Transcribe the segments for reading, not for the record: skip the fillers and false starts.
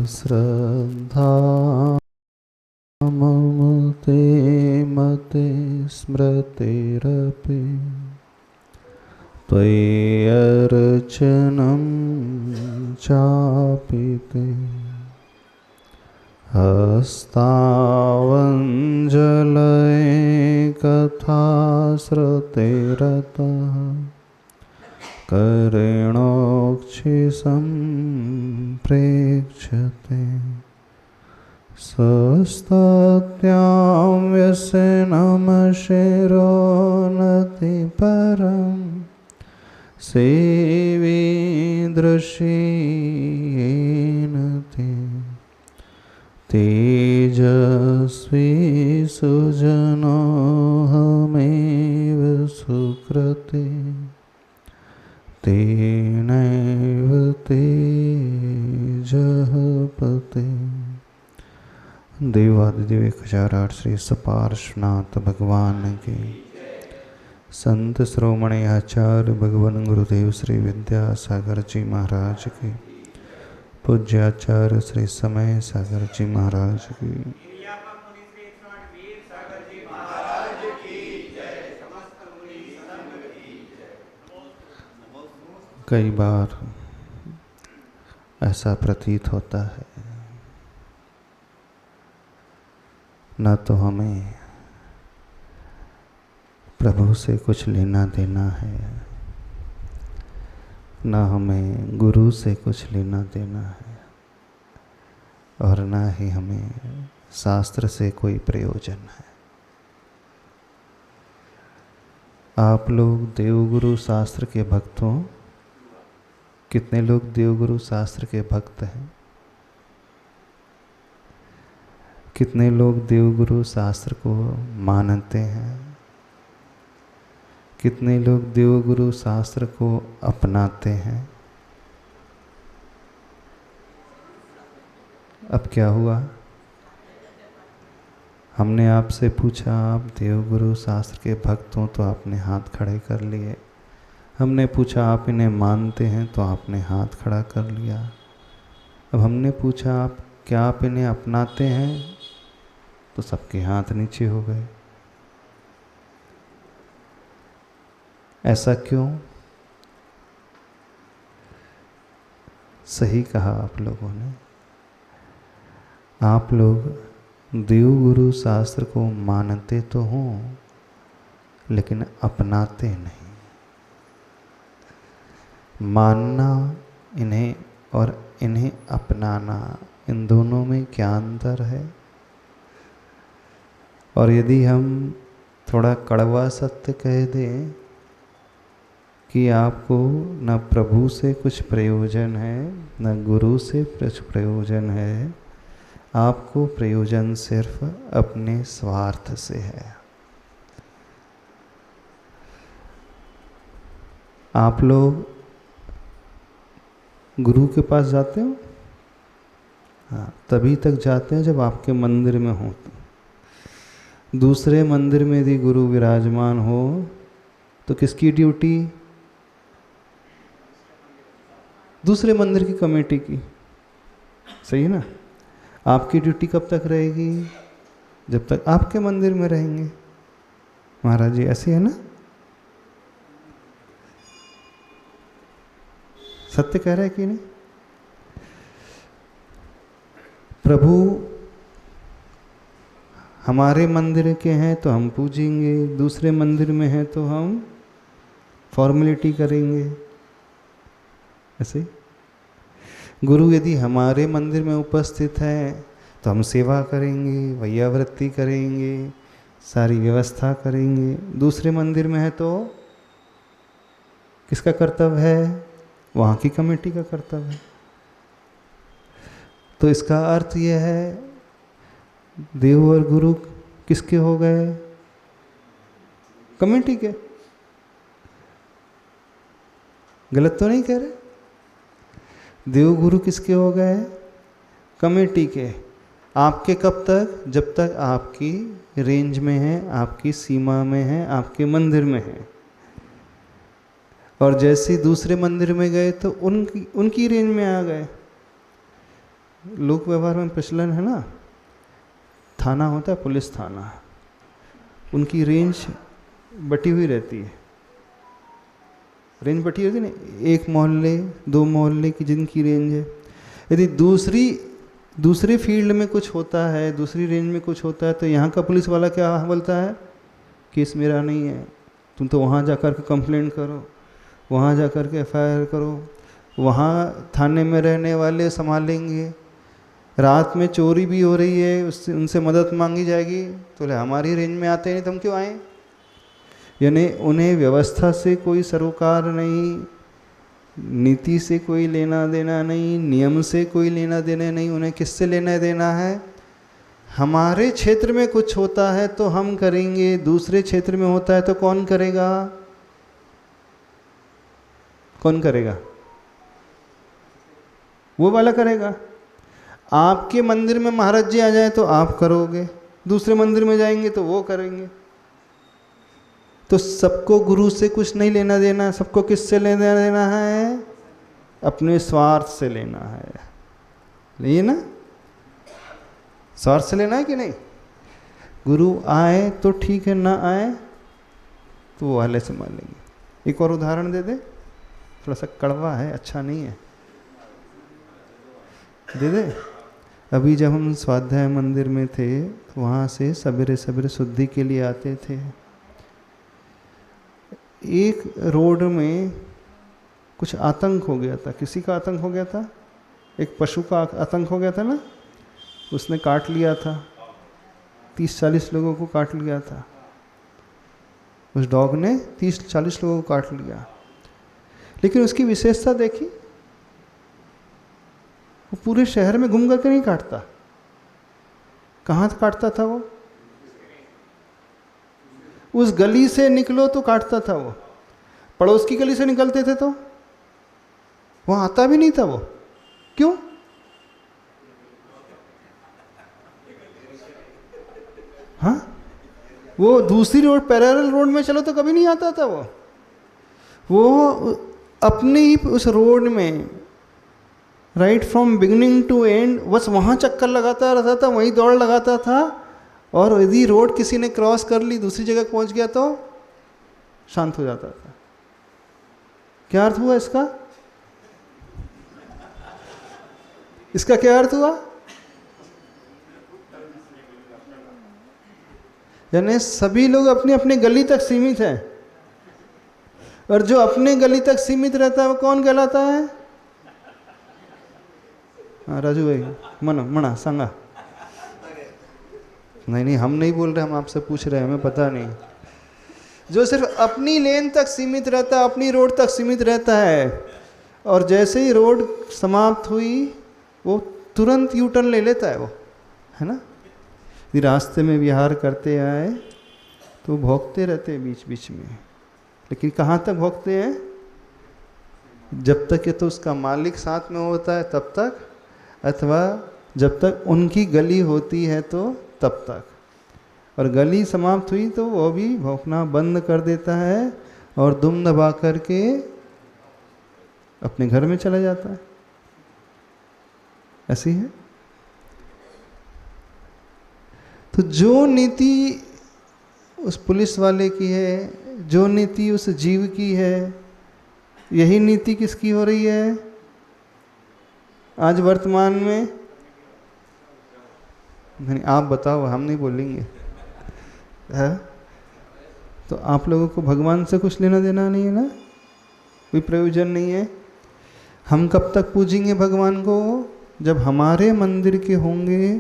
श्रद्धा मम ते मते स्मृतिरपि त्वय्यर्चनं चापि ते हस्तावञ्जलये कथाश्रुतिरतः करेणोक्षिसम्प्रेक्ष्यते सस्तत्यां व्यसनमशिरोन्नतिपरं सेवीदृशीयेन ते तेजस्वी सुजनोऽहमेव सुकृते तेनैव तेजः पते। देवादिदेव 1008 श्री सपार्श्वनाथ भगवान के संत श्रोमणी आचार्य भगवान गुरुदेव श्री विद्यासागर जी महाराज के पूज्य आचार्य श्री समय सागर जी महाराज की कई बार ऐसा प्रतीत होता है न तो हमें प्रभु से कुछ लेना देना है, न हमें गुरु से कुछ लेना देना है, और न ही हमें शास्त्र से कोई प्रयोजन है। आप लोग देवगुरु शास्त्र के भक्त हो? कितने लोग देवगुरु शास्त्र के भक्त हैं? कितने लोग देवगुरु शास्त्र को मानते हैं? कितने लोग देवगुरु शास्त्र को अपनाते हैं? अब क्या हुआ? हमने आपसे पूछा आप देवगुरु शास्त्र के भक्त हो, तो आपने हाथ खड़े कर लिए। हमने पूछा आप इन्हें मानते हैं, तो आपने हाथ खड़ा कर लिया। अब हमने पूछा आप क्या आप इन्हें अपनाते हैं, तो सबके हाथ नीचे हो गए। ऐसा क्यों? सही कहा आप लोगों ने। आप लोग देवगुरु शास्त्र को मानते तो हो, लेकिन अपनाते नहीं। मानना इन्हें और इन्हें अपनाना, इन दोनों में क्या अंतर है? और यदि हम थोड़ा कड़वा सत्य कह दें कि आपको न प्रभु से कुछ प्रयोजन है, न गुरु से कुछ प्रयोजन है, आपको प्रयोजन सिर्फ अपने स्वार्थ से है। आप लोग गुरु के पास जाते हो? हाँ, तभी तक जाते हैं जब आपके मंदिर में हो। दूसरे मंदिर में यदि गुरु विराजमान हो तो किसकी ड्यूटी? दूसरे मंदिर की कमेटी की। सही है ना? आपकी ड्यूटी कब तक रहेगी? जब तक आपके मंदिर में रहेंगे। महाराज जी ऐसे है ना? सत्य कह रहा है कि नहीं? प्रभु हमारे मंदिर के हैं तो हम पूजेंगे, दूसरे मंदिर में हैं तो हम फॉर्मेलिटी करेंगे। ऐसे गुरु यदि हमारे मंदिर में उपस्थित है तो हम सेवा करेंगे, वैयावृत्ति करेंगे, सारी व्यवस्था करेंगे। दूसरे मंदिर में है तो किसका कर्तव्य है? वहाँ की कमेटी का कर्तव्य है। तो इसका अर्थ यह है देव और गुरु किसके हो गए? कमेटी के। गलत तो नहीं कह रहे? देव गुरु किसके हो गए? कमेटी के। आपके कब तक? जब तक आपकी रेंज में है, आपकी सीमा में है, आपके मंदिर में है। और जैसे दूसरे मंदिर में गए तो उनकी रेंज में आ गए। लोक व्यवहार में प्रचलन है ना, थाना होता है, पुलिस थाना, उनकी रेंज बटी हुई रहती है, रेंज बटी होती है ना, एक मोहल्ले 2 मोहल्ले की जिनकी रेंज है। यदि दूसरे फील्ड में कुछ होता है, दूसरी रेंज में कुछ होता है, तो यहाँ का पुलिस वाला क्या बोलता है, केस मेरा नहीं है, तुम तो वहाँ जा कर के कंप्लेंट करो, वहाँ जा कर के FIR करो, वहाँ थाने में रहने वाले संभालेंगे। रात में चोरी भी हो रही है, उससे उनसे मदद मांगी जाएगी, तो बोले हमारी रेंज में आते नहीं तो हम क्यों आए। यानी उन्हें व्यवस्था से कोई सरोकार नहीं, नीति से कोई लेना देना नहीं, नियम से कोई लेना देना नहीं, उन्हें किससे लेना देना है, हमारे क्षेत्र में कुछ होता है तो हम करेंगे, दूसरे क्षेत्र में होता है तो कौन करेगा, कौन करेगा, वो वाला करेगा। आपके मंदिर में महाराज जी आ जाए तो आप करोगे, दूसरे मंदिर में जाएंगे तो वो करेंगे। तो सबको गुरु से कुछ नहीं लेना देना, सबको किससे लेना देना है, अपने स्वार्थ से लेना है। लिए ना, स्वार्थ से लेना है कि नहीं। गुरु आए तो ठीक है, ना आए तो वो वाले से मान लेंगे। एक और उदाहरण दे दे, थोड़ा सा कड़वा है, अच्छा नहीं है, दे दे। अभी जब हम स्वाध्याय मंदिर में थे तो वहाँ से सवेरे सवेरे शुद्धि के लिए आते थे। एक रोड में कुछ आतंक हो गया था, किसी का आतंक हो गया था, एक पशु का आतंक हो गया था ना, उसने काट लिया था, 30-40 लोगों को काट लिया था। उस डॉग ने 30-40 लोगों को काट लिया। लेकिन उसकी विशेषता देखी, वो पूरे शहर में घूम करके नहीं काटता। कहाँ काटता था वो, उस गली से निकलो तो काटता था वो, पड़ोस की गली से निकलते थे तो वहाँ आता भी नहीं था वो। क्यों? हाँ, वो दूसरी रोड, पैरेलल रोड में चलो तो कभी नहीं आता था वो अपने ही उस रोड में right from beginning to end बस वहाँ चक्कर लगाता रहता था, वहीं दौड़ लगाता था। और यदि रोड किसी ने क्रॉस कर ली, दूसरी जगह पहुँच गया तो शांत हो जाता था। क्या अर्थ हुआ इसका? इसका क्या अर्थ हुआ? यानी सभी लोग अपनी अपनी गली तक सीमित हैं, और जो अपने गली तक सीमित रहता है वो कौन कहलाता है? हाँ राजू भाई, मना सांगा। नहीं, हम नहीं बोल रहे, हम आपसे पूछ रहे हैं, हमें पता नहीं। जो सिर्फ अपनी लेन तक सीमित रहता है, अपनी रोड तक सीमित रहता है, और जैसे ही रोड समाप्त हुई वो तुरंत यू टर्न ले लेता है वो, है ना। यदि रास्ते में विहार करते आए तो भौंकते रहते हैं बीच बीच में, लेकिन कहाँ तक भौंकते हैं? जब तक ये तो उसका मालिक साथ में होता है तब तक, अथवा जब तक उनकी गली होती है तो तब तक। और गली समाप्त हुई तो वो भी भौंकना बंद कर देता है और दुम दबा करके अपने घर में चला जाता है। ऐसी है। तो जो नीति उस पुलिस वाले की है, जो नीति उस जीव की है, यही नीति किसकी हो रही है आज वर्तमान में? नहीं, आप बताओ, हम नहीं बोलेंगे। है तो आप लोगों को भगवान से कुछ लेना देना नहीं है ना, कोई प्रयोजन नहीं है। हम कब तक पूजेंगे भगवान को? जब हमारे मंदिर के होंगे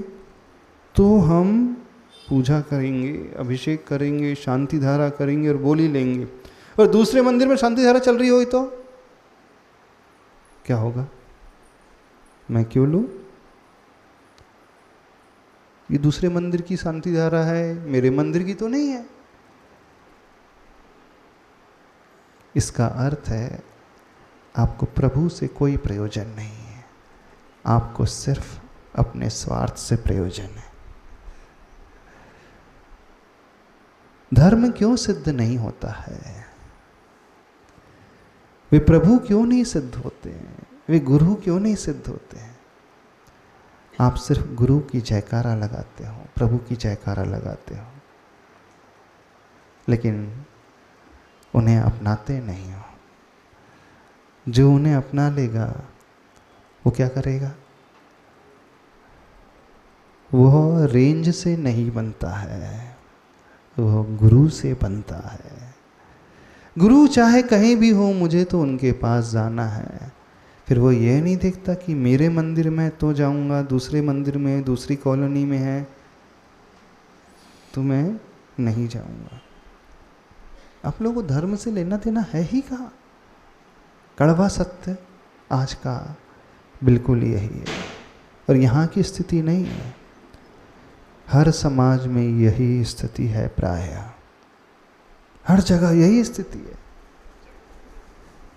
तो हम पूजा करेंगे, अभिषेक करेंगे, शांति धारा करेंगे और बोली लेंगे। और दूसरे मंदिर में शांति धारा चल रही हो तो क्या होगा? मैं क्यों लूं? ये दूसरे मंदिर की शांति धारा है, मेरे मंदिर की तो नहीं है। इसका अर्थ है आपको प्रभु से कोई प्रयोजन नहीं है, आपको सिर्फ अपने स्वार्थ से प्रयोजन है। धर्म क्यों सिद्ध नहीं होता है? वे प्रभु क्यों नहीं सिद्ध होते हैं? वे गुरु क्यों नहीं सिद्ध होते हैं? आप सिर्फ गुरु की जयकारा लगाते हो, प्रभु की जयकारा लगाते हो, लेकिन उन्हें अपनाते नहीं हो। जो उन्हें अपना लेगा वो क्या करेगा? वह रेंज से नहीं बनता है, वह गुरु से बनता है। गुरु चाहे कहीं भी हो, मुझे तो उनके पास जाना है। फिर वो ये नहीं देखता कि मेरे मंदिर में तो जाऊंगा, दूसरे मंदिर में, दूसरी कॉलोनी में है तो मैं नहीं जाऊंगा। आप लोगों को धर्म से लेना देना है ही कहाँ? कड़वा सत्य आज का बिल्कुल यही है, और यहाँ की स्थिति नहीं है, हर समाज में यही स्थिति है, प्रायः हर जगह यही स्थिति है।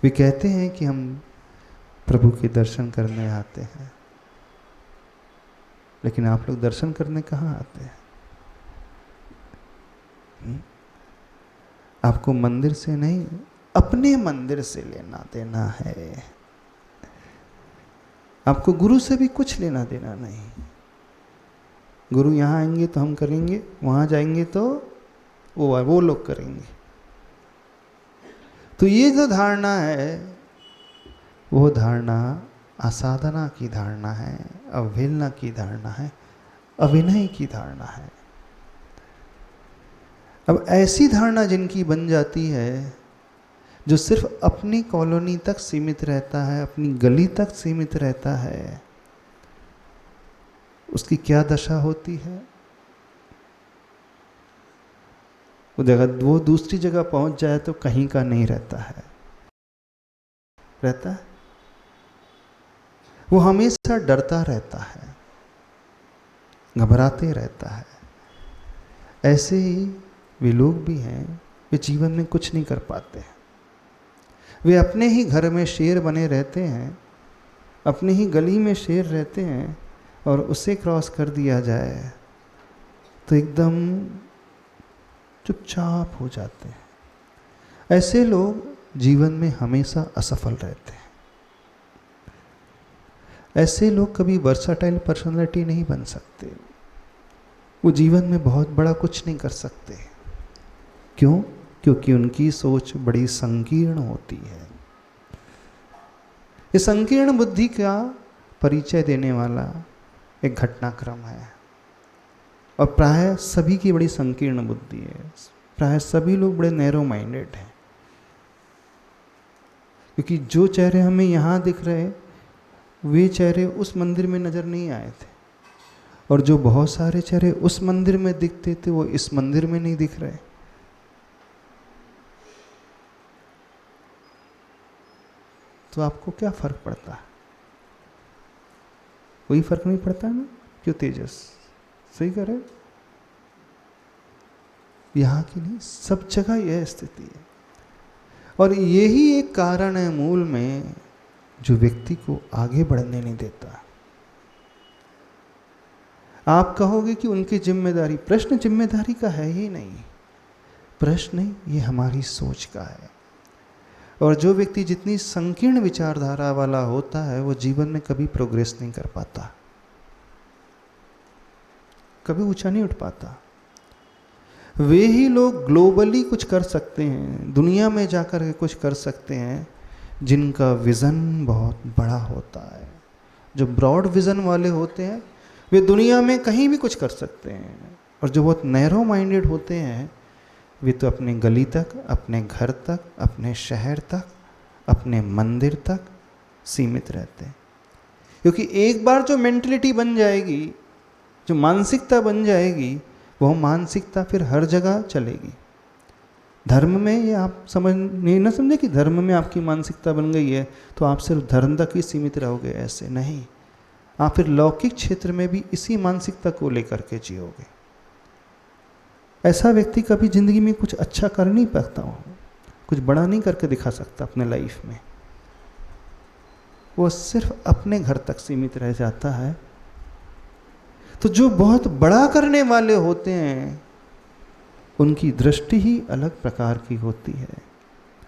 वे कहते हैं कि हम प्रभु के दर्शन करने आते हैं, लेकिन आप लोग दर्शन करने कहाँ आते हैं? आपको मंदिर से नहीं, अपने मंदिर से लेना देना है। आपको गुरु से भी कुछ लेना देना नहीं। गुरु यहाँ आएंगे तो हम करेंगे, वहाँ जाएंगे तो वो लोग करेंगे। तो ये जो धारणा है, वो धारणा असाधना की धारणा है, अवहेलना की धारणा है, अविनय की धारणा है। अब ऐसी धारणा जिनकी बन जाती है, जो सिर्फ अपनी कॉलोनी तक सीमित रहता है, अपनी गली तक सीमित रहता है, उसकी क्या दशा होती है? वो दूसरी जगह पहुंच जाए तो कहीं का नहीं रहता है, रहता है। वो हमेशा डरता रहता है, घबराते रहता है। ऐसे ही वे लोग भी हैं, वे जीवन में कुछ नहीं कर पाते हैं। वे अपने ही घर में शेर बने रहते हैं, अपनी ही गली में शेर रहते हैं, और उसे क्रॉस कर दिया जाए तो एकदम चुपचाप हो जाते हैं। ऐसे लोग जीवन में हमेशा असफल रहते हैं। ऐसे लोग कभी वर्साटाइल पर्सनालिटी नहीं बन सकते। वो जीवन में बहुत बड़ा कुछ नहीं कर सकते। क्यों? क्योंकि उनकी सोच बड़ी संकीर्ण होती है। ये संकीर्ण बुद्धि का परिचय देने वाला एक घटनाक्रम है, और प्राय सभी की बड़ी संकीर्ण बुद्धि है। प्राय सभी लोग बड़े नैरो माइंडेड हैं, क्योंकि जो चेहरे हमें यहाँ दिख रहे, वे चेहरे उस मंदिर में नजर नहीं आए थे, और जो बहुत सारे चेहरे उस मंदिर में दिखते थे, वो इस मंदिर में नहीं दिख रहे। तो आपको क्या फर्क पड़ता है? कोई फर्क नहीं पड़ता है ना? क्यों तेजस सही करे? यहाँ की नहीं, सब जगह यह स्थिति है, और यही एक कारण है मूल में जो व्यक्ति को आगे बढ़ने नहीं देता। आप कहोगे कि उनकी जिम्मेदारी, प्रश्न जिम्मेदारी का है ही नहीं, प्रश्न ये हमारी सोच का है। और जो व्यक्ति जितनी संकीर्ण विचारधारा वाला होता है, वो जीवन में कभी प्रोग्रेस नहीं कर पाता, कभी ऊंचा नहीं उठ पाता। वे ही लोग ग्लोबली कुछ कर सकते हैं, दुनिया में जाकर के कुछ कर सकते हैं, जिनका विज़न बहुत बड़ा होता है। जो ब्रॉड विज़न वाले होते हैं, वे दुनिया में कहीं भी कुछ कर सकते हैं, और जो बहुत नैरो माइंडेड होते हैं, वे तो अपने गली तक, अपने घर तक, अपने शहर तक, अपने मंदिर तक सीमित रहते हैं। क्योंकि एक बार जो मेंटलिटी बन जाएगी, जो मानसिकता बन जाएगी, वह मानसिकता फिर हर जगह चलेगी। धर्म में ये आप समझ नहीं ना समझे कि धर्म में आपकी मानसिकता बन गई है तो आप सिर्फ धर्म तक ही सीमित रहोगे, ऐसे नहीं। आप फिर लौकिक क्षेत्र में भी इसी मानसिकता को लेकर के जियोगे। ऐसा व्यक्ति कभी जिंदगी में कुछ अच्छा कर नहीं पाता हो, कुछ बड़ा नहीं करके दिखा सकता अपने लाइफ में। वो सिर्फ अपने घर तक सीमित रह जाता है। तो जो बहुत बड़ा करने वाले होते हैं, उनकी दृष्टि ही अलग प्रकार की होती है,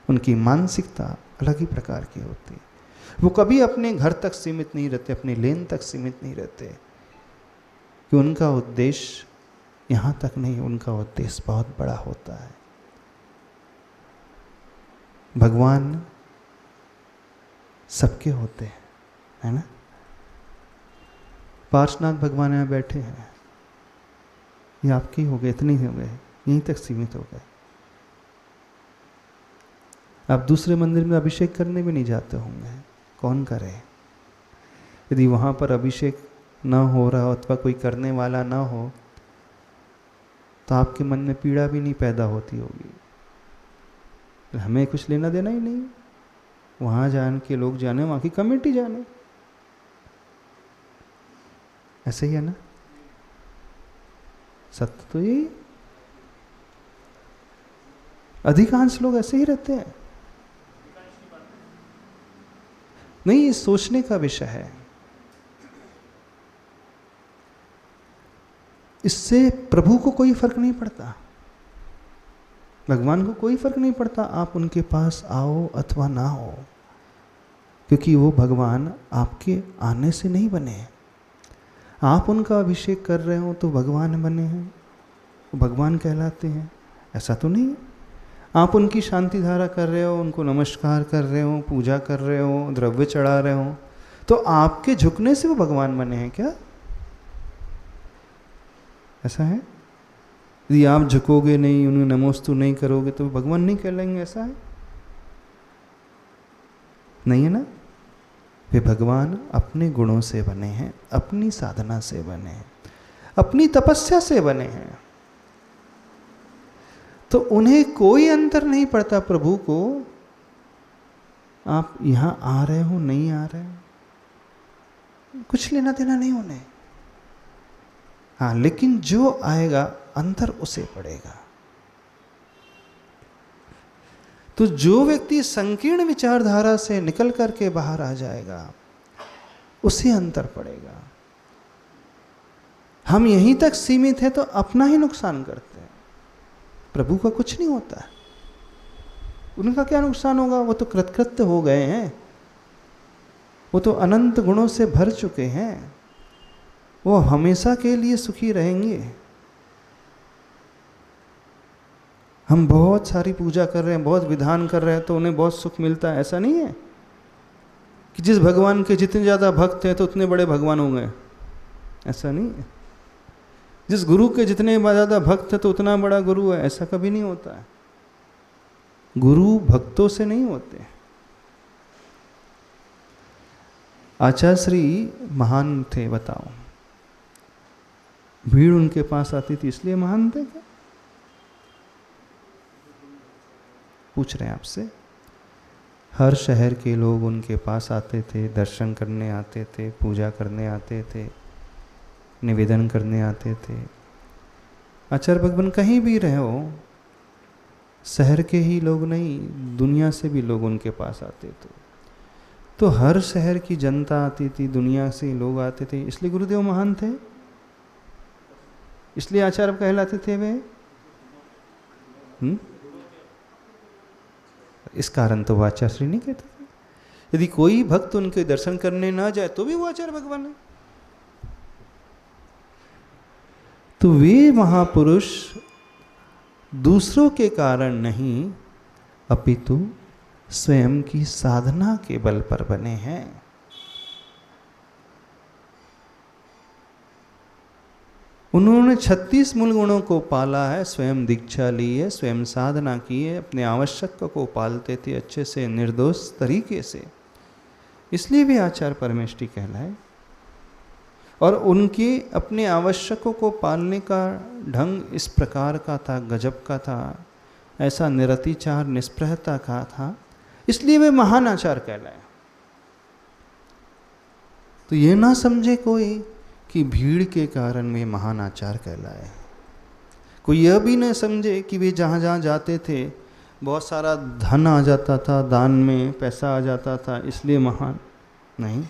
उनकी मानसिकता अलग ही प्रकार की होती है। वो कभी अपने घर तक सीमित नहीं रहते, अपने लेन तक सीमित नहीं रहते। कि उनका उद्देश्य यहाँ तक नहीं, उनका उद्देश्य बहुत बड़ा होता है। भगवान सबके होते हैं, है ना। पार्शनाथ भगवान यहाँ बैठे हैं, ये आपके ही हो गए, इतने ही हो गए, यहीं तक सीमित हो गए। आप दूसरे मंदिर में अभिषेक करने भी नहीं जाते होंगे, कौन करे। यदि वहाँ पर अभिषेक ना हो रहा हो अथवा कोई करने वाला ना हो तो आपके मन में पीड़ा भी नहीं पैदा होती होगी। हमें कुछ लेना देना ही नहीं, वहाँ जान के लोग जाने, वहाँ की कमेटी जाने, ऐसे ही है ना। सत्य तो यही, अधिकांश लोग ऐसे ही रहते हैं। नहीं, ये सोचने का विषय है। इससे प्रभु को कोई फर्क नहीं पड़ता, भगवान को कोई फर्क नहीं पड़ता आप उनके पास आओ अथवा ना हो, क्योंकि वो भगवान आपके आने से नहीं बने। आप उनका अभिषेक कर रहे हो तो भगवान बने हैं, वो भगवान कहलाते हैं, ऐसा तो नहीं। आप उनकी शांति धारा कर रहे हो, उनको नमस्कार कर रहे हो, पूजा कर रहे हो, द्रव्य चढ़ा रहे हो, तो आपके झुकने से वो भगवान बने हैं क्या? ऐसा है? यदि आप झुकोगे नहीं, उन्हें नमोस्तु नहीं करोगे तो भगवान नहीं कहलाएंगे, ऐसा है? नहीं है ना। वे भगवान अपने गुणों से बने हैं, अपनी साधना से बने हैं, अपनी तपस्या से बने हैं, तो उन्हें कोई अंतर नहीं पड़ता प्रभु को आप यहां आ रहे हो नहीं आ रहे हो, कुछ लेना देना नहीं उन्हें। हाँ, लेकिन जो आएगा अंतर उसे पड़ेगा। तो जो व्यक्ति संकीर्ण विचारधारा से निकल करके बाहर आ जाएगा उसे अंतर पड़ेगा। हम यहीं तक सीमित हैं तो अपना ही नुकसान करते हैं, प्रभु का कुछ नहीं होता है। उनका क्या नुकसान होगा, वो तो कृतकृत्य हो गए हैं, वो तो अनंत गुणों से भर चुके हैं, वो हमेशा के लिए सुखी रहेंगे। हम बहुत सारी पूजा कर रहे हैं, बहुत विधान कर रहे हैं तो उन्हें बहुत सुख मिलता है, ऐसा नहीं है कि जिस भगवान के जितने ज़्यादा भक्त हैं तो उतने बड़े भगवान हो गए, ऐसा नहीं है। जिस गुरु के जितने ज़्यादा भक्त हैं तो उतना बड़ा गुरु है, ऐसा कभी नहीं होता है। गुरु भक्तों से नहीं होते। आचार्य श्री महान थे, बताओ, भीड़ उनके पास आती थी इसलिए महान थे क्या? पूछ रहे हैं आपसे। हर शहर के लोग उनके पास आते थे, दर्शन करने आते थे, पूजा करने आते थे, निवेदन करने आते थे। आचार्य भगवान कहीं भी रहे हो, शहर के ही लोग नहीं, दुनिया से भी लोग उनके पास आते थे। तो हर शहर की जनता आती थी, दुनिया से लोग आते थे, इसलिए गुरुदेव महान थे, इसलिए आचार्य कहलाते थे वे। इस कारण तो वो आचार्य श्री नहीं कहते थे। यदि कोई भक्त उनके दर्शन करने ना जाए तो भी वो आचार्य भगवान है। तो वे महापुरुष दूसरों के कारण नहीं अपितु स्वयं की साधना के बल पर बने हैं। उन्होंने 36 मूल गुणों को पाला है, स्वयं दीक्षा ली है, स्वयं साधना की है, अपने आवश्यक को पालते थे अच्छे से, निर्दोष तरीके से, इसलिए वे आचार्य परमेष्ठी कहलाए। और उनके अपने आवश्यकों को पालने का ढंग इस प्रकार का था, गजब का था, ऐसा निरतिचार निष्प्रहता का था, इसलिए वे महान आचार्य कहलाए। तो ये ना समझे कोई कि भीड़ के कारण वे महान आचार्य कहलाए। कोई यह भी न समझे कि वे जहाँ जहाँ जाते थे बहुत सारा धन आ जाता था, दान में पैसा आ जाता था, इसलिए महान नहीं।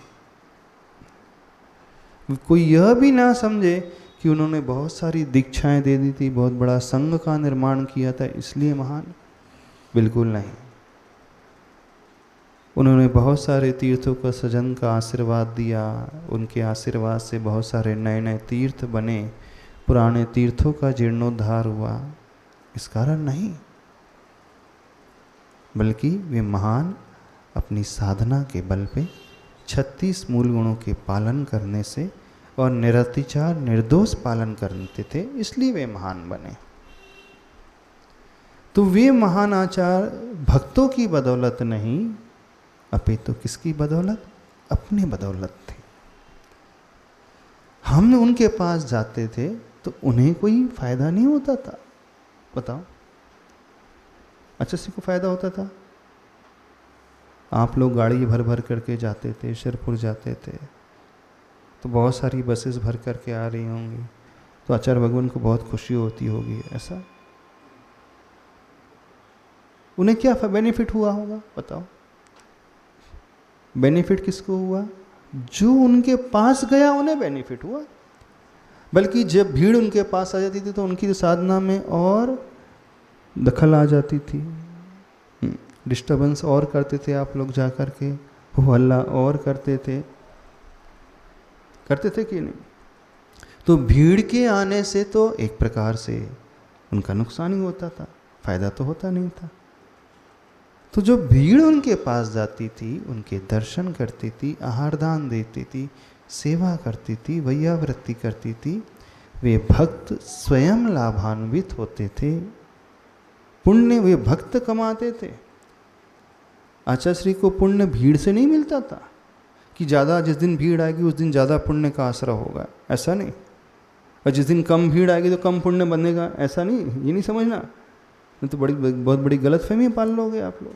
कोई यह भी ना समझे कि उन्होंने बहुत सारी दीक्षाएं दे दी थी, बहुत बड़ा संघ का निर्माण किया था, इसलिए महान, बिल्कुल नहीं। उन्होंने बहुत सारे तीर्थों का सजन का आशीर्वाद दिया, उनके आशीर्वाद से बहुत सारे नए नए तीर्थ बने, पुराने तीर्थों का जीर्णोद्धार हुआ, इस कारण नहीं, बल्कि वे महान अपनी साधना के बल पे 36 मूल गुणों के पालन करने से और निरतिचार निर्दोष पालन करते थे, इसलिए वे महान बने। तो वे महान आचार भक्तों की बदौलत नहीं, अपितु किसकी बदौलत? अपने बदौलत थे। हम उनके पास जाते थे तो उन्हें कोई फायदा नहीं होता था, बताओ, अच्छा सी को फायदा होता था? आप लोग गाड़ी भर भर करके जाते थे, शिरपुर जाते थे, तो बहुत सारी बसेस भर करके आ रही होंगी, तो आचार्य भगवान को बहुत खुशी होती होगी, ऐसा? उन्हें क्या बेनिफिट हुआ होगा, बताओ? बेनिफिट किसको हुआ? जो उनके पास गया उन्हें बेनिफिट हुआ। बल्कि जब भीड़ उनके पास आ जाती थी तो उनकी साधना में और दखल आ जाती थी, डिस्टर्बेंस और करते थे आप लोग जा कर के, हो हल्ला और करते थे कि नहीं? तो भीड़ के आने से तो एक प्रकार से उनका नुकसान ही होता था, फायदा तो होता नहीं था। तो जो भीड़ उनके पास जाती थी, उनके दर्शन करती थी, आहार दान देती थी, सेवा करती थी, वैयावृत्ति करती थी, वे भक्त स्वयं लाभान्वित होते थे, पुण्य वे भक्त कमाते थे। आचार्य श्री को पुण्य भीड़ से नहीं मिलता था कि ज़्यादा जिस दिन भीड़ आएगी उस दिन ज़्यादा पुण्य का आसरा होगा, ऐसा नहीं। और जिस दिन कम भीड़ आएगी तो कम पुण्य बनेगा, ऐसा नहीं, ये नहीं समझना, तो बहुत बड़ी गलतफहमी पाल लोगे आप लोग।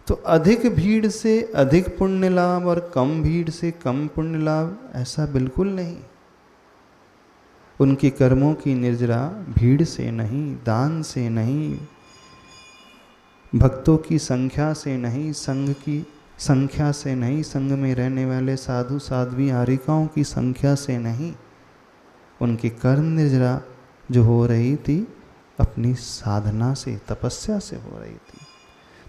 तो अधिक भीड़ से अधिक पुण्य लाभ और कम भीड़ से कम पुण्य लाभ, ऐसा बिल्कुल नहीं। उनके कर्मों की निर्जरा भीड़ से नहीं, दान से नहीं, भक्तों की संख्या से नहीं, संघ की संख्या से नहीं, संघ में रहने वाले साधु साध्वी आरिकाओं की संख्या से नहीं, उनकी कर्म निर्जरा जो हो रही थी अपनी साधना से, तपस्या से हो रही थी।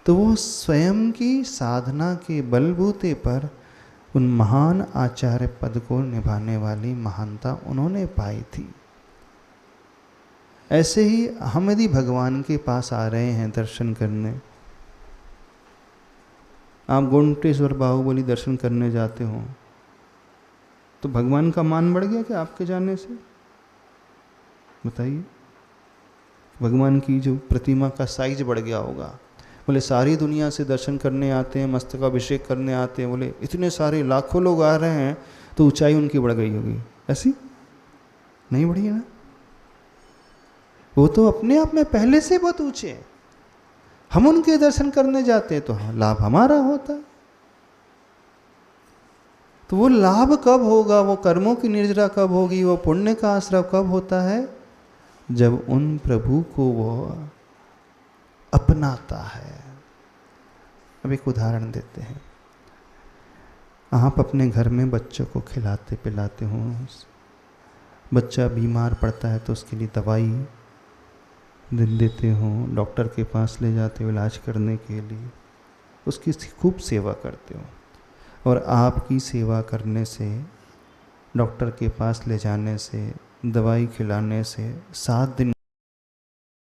तो वो स्वयं की साधना के बलबूते पर उन महान आचार्य पद को निभाने वाली महानता उन्होंने पाई थी। ऐसे ही हम यदि भगवान के पास आ रहे हैं दर्शन करने, आप गोमटेश्वर बाहुबली दर्शन करने जाते हो तो भगवान का मान बढ़ गया क्या आपके जाने से? बताइए, भगवान की जो प्रतिमा का साइज बढ़ गया होगा। बोले सारी दुनिया से दर्शन करने आते हैं, मस्तकाभिषेक करने आते हैं, बोले इतने सारे लाखों लोग आ रहे हैं तो ऊंचाई उनकी बढ़ गई होगी, ऐसी नहीं बढ़ी है ना? वो तो अपने आप में पहले से बहुत ऊंचे हैं, हम उनके दर्शन करने जाते हैं तो लाभ हमारा होता। तो वो लाभ कब होगा, वो कर्मों की निर्जरा कब होगी, वो पुण्य का आश्रय कब होता है? जब उन प्रभु को वो अपनाता है। अब एक उदाहरण देते हैं। आप अपने घर में बच्चों को खिलाते पिलाते हो, बच्चा बीमार पड़ता है तो उसके लिए दवाई देते हो, डॉक्टर के पास ले जाते हो इलाज करने के लिए, उसकी खूब सेवा करते हो। और आपकी सेवा करने से, डॉक्टर के पास ले जाने से, दवाई खिलाने से 7 दिन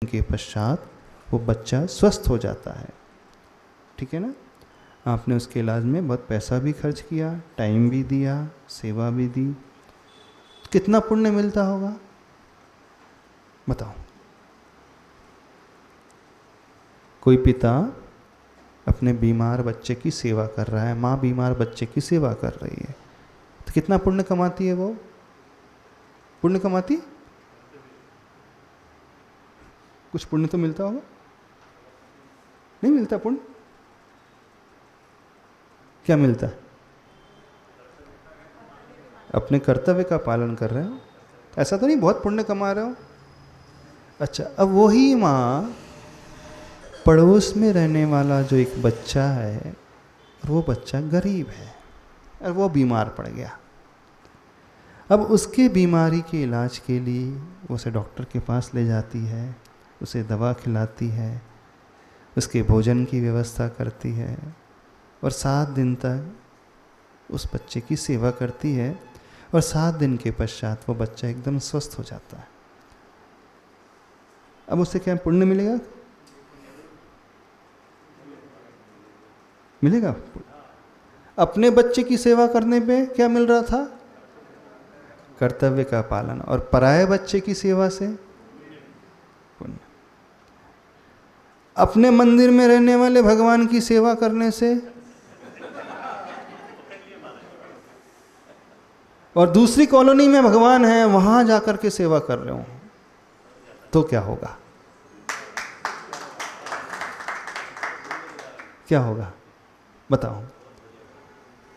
के पश्चात वो बच्चा स्वस्थ हो जाता है, ठीक है ना? आपने उसके इलाज में बहुत पैसा भी खर्च किया, टाइम भी दिया, सेवा भी दी, तो कितना पुण्य मिलता होगा बताओ? कोई पिता अपने बीमार बच्चे की सेवा कर रहा है, माँ बीमार बच्चे की सेवा कर रही है, तो कितना पुण्य कमाती है? वो पुण्य कमाती, कुछ पुण्य तो मिलता होगा, नहीं मिलता पुण्य? क्या मिलता है? अपने कर्तव्य का पालन कर रहे हो, ऐसा तो नहीं बहुत पुण्य कमा रहे हो। अच्छा, अब वही माँ पड़ोस में रहने वाला जो एक बच्चा है, और वो बच्चा गरीब है और वो बीमार पड़ गया, अब उसके बीमारी के इलाज के लिए वो उसे डॉक्टर के पास ले जाती है, उसे दवा खिलाती है, उसके भोजन की व्यवस्था करती है, और 7 दिन तक उस बच्चे की सेवा करती है और 7 दिन के पश्चात वो बच्चा एकदम स्वस्थ हो जाता है। अब उससे क्या पुण्य मिलेगा? मिलेगा। अपने बच्चे की सेवा करने पे क्या मिल रहा था? कर्तव्य का पालन। और पराये बच्चे की सेवा से पुण्य। अपने मंदिर में रहने वाले भगवान की सेवा करने से, और दूसरी कॉलोनी में भगवान है वहां जाकर के सेवा कर रहे हो तो क्या होगा? क्या होगा? बताओ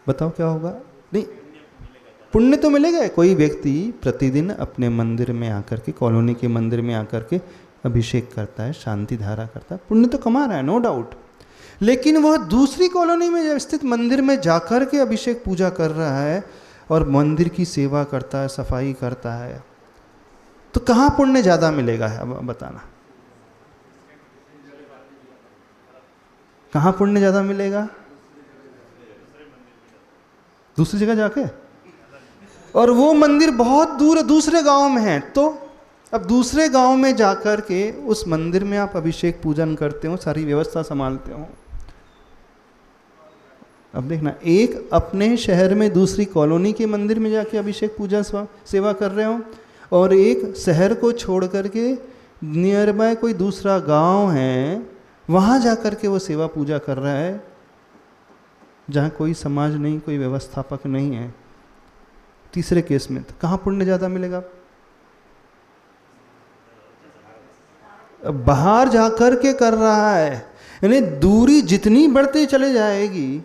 बताओ क्या होगा? नहीं, पुण्य तो मिलेगा। कोई व्यक्ति प्रतिदिन अपने मंदिर में आकर के, कॉलोनी के मंदिर में आकर के अभिषेक करता है, शांति धारा करता है, पुण्य तो कमा रहा है, नो डाउट। लेकिन वह दूसरी कॉलोनी में स्थित मंदिर में जाकर के अभिषेक पूजा कर रहा है और मंदिर की सेवा करता है, सफाई करता है, तो कहाँ पुण्य ज़्यादा मिलेगा? अब बताना, कहाँ पुण्य ज़्यादा मिलेगा? दूसरी जगह जाके। और वो मंदिर बहुत दूर दूसरे गांव में है, तो अब दूसरे गांव में जाकर के उस मंदिर में आप अभिषेक पूजन करते हो, सारी व्यवस्था संभालते हो। अब देखना, एक अपने शहर में दूसरी कॉलोनी के मंदिर में जाके अभिषेक पूजा सेवा कर रहे हो, और एक शहर को छोड़ करके नियर बाय कोई दूसरा गांव है वहाँ जाकर के वो सेवा पूजा कर रहा है, जहाँ कोई समाज नहीं, कोई व्यवस्थापक नहीं है। तीसरे केस में तो कहाँ पुण्य ज़्यादा मिलेगा? बाहर जाकर के कर रहा है, यानी दूरी जितनी बढ़ती चले जाएगी,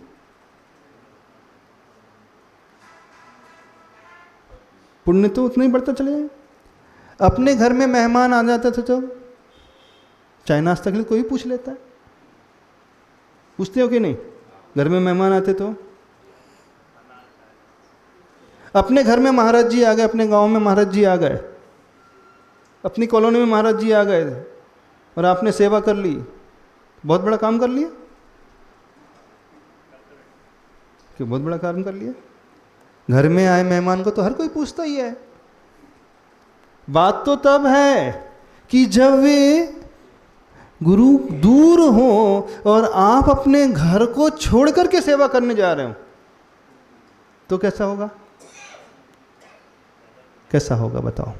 पुण्य तो उतना ही बढ़ता चले जाएगा। अपने घर में मेहमान आ जाते थे तो चाय नाश्ता के लिए कोई पूछ लेता है, पूछते हो कि नहीं? घर में मेहमान आते तो अपने घर में महाराज जी आ गए, अपने गांव में महाराज जी आ गए, अपनी कॉलोनी में महाराज जी आ गए और आपने सेवा कर ली, बहुत बड़ा काम कर लिया। क्यों? बहुत बड़ा काम कर लिया। घर में आए मेहमान को तो हर कोई पूछता ही है। बात तो तब है कि जब वे गुरु दूर हो और आप अपने घर को छोड़ करके सेवा करने जा रहे हो, तो कैसा होगा? कैसा होगा बताओ?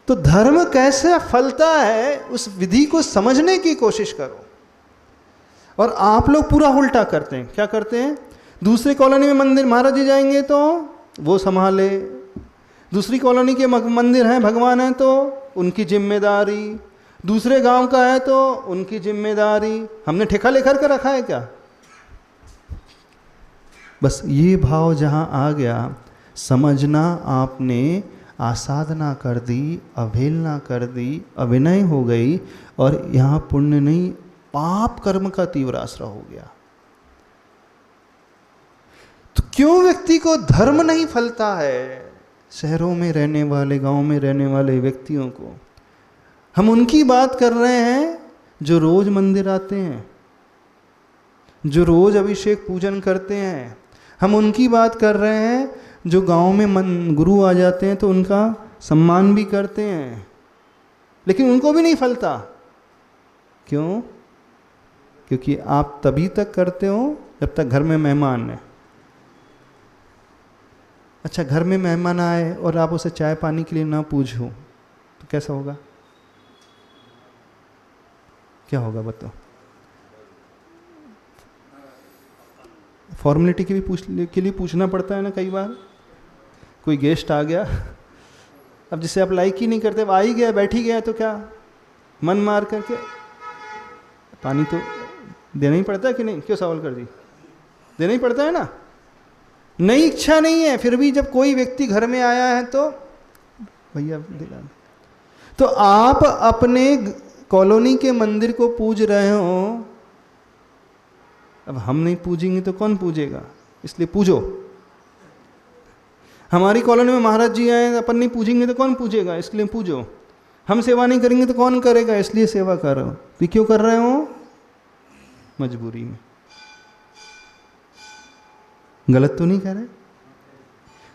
तो धर्म कैसे फलता है उस विधि को समझने की कोशिश करो। और आप लोग पूरा उल्टा करते हैं। क्या करते हैं? दूसरी कॉलोनी में मंदिर महाराज जी जाएंगे तो वो संभाले, दूसरी कॉलोनी के मंदिर हैं, भगवान हैं तो उनकी जिम्मेदारी, दूसरे गांव का है तो उनकी जिम्मेदारी। हमने ठेका लेकर के रखा है क्या? बस ये भाव जहां आ गया, समझना आपने आसाधना कर दी, अवहेलना कर दी, अविनय हो गई, और यहाँ पुण्य नहीं पाप कर्म का तीव्र आश्रय हो गया। तो क्यों व्यक्ति को धर्म नहीं फलता है? शहरों में रहने वाले, गांव में रहने वाले व्यक्तियों को हम उनकी बात कर रहे हैं जो रोज मंदिर आते हैं, जो रोज अभिषेक पूजन करते हैं। हम उनकी बात कर रहे हैं जो गांव में गुरु आ जाते हैं तो उनका सम्मान भी करते हैं, लेकिन उनको भी नहीं फलता। क्यों? क्योंकि आप तभी तक करते हो जब तक घर में मेहमान है। अच्छा, घर में मेहमान आए और आप उसे चाय पानी के लिए ना पूछो तो कैसा होगा? क्या होगा बताओ? फॉर्मेलिटी के लिए पूछना पड़ता है ना कई बार। कोई गेस्ट आ गया, अब जिसे आप लाइक ही नहीं करते, अब आ ही गया, बैठ ही गया, तो क्या मन मार करके पानी तो देना ही पड़ता है कि नहीं? क्यों सवाल कर दी? देना ही पड़ता है ना। नहीं, इच्छा नहीं है, फिर भी जब कोई व्यक्ति घर में आया है तो भैया दिला। तो आप अपने कॉलोनी के मंदिर को पूज रहे हो, अब हम नहीं पूजेंगे तो कौन पूजेगा? इसलिए पूजो। हमारी कॉलोनी में महाराज जी आए, अपन नहीं पूजेंगे तो कौन पूजेगा? इसलिए पूजो। हम सेवा नहीं करेंगे तो कौन करेगा? इसलिए सेवा करो। तो क्यों कर रहे हो? मजबूरी में। गलत तो नहीं कह रहे?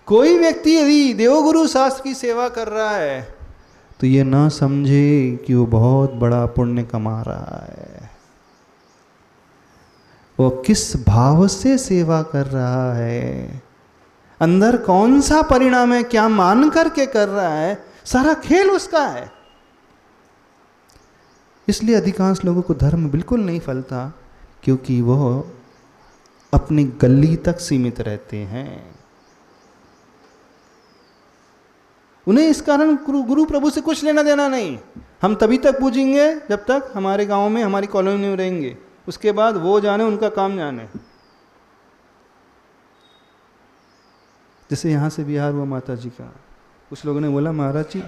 कोई व्यक्ति यदि देवगुरु शास्त्र की सेवा कर रहा है तो ये ना समझे कि वो बहुत बड़ा पुण्य कमा रहा है। वो किस भाव से सेवा कर रहा है, अंदर कौन सा परिणाम है, क्या मान करके कर रहा है, सारा खेल उसका है। इसलिए अधिकांश लोगों को धर्म बिल्कुल नहीं फलता, क्योंकि वह अपनी गली तक सीमित रहते हैं। उन्हें इस कारण गुरु प्रभु से कुछ लेना देना नहीं। हम तभी तक पूजेंगे जब तक हमारे गांव में, हमारी कॉलोनी में रहेंगे, उसके बाद वो जाने, उनका काम जाने। जैसे यहाँ से बिहार हुआ माता जी का, कुछ लोगों ने बोला महाराज जी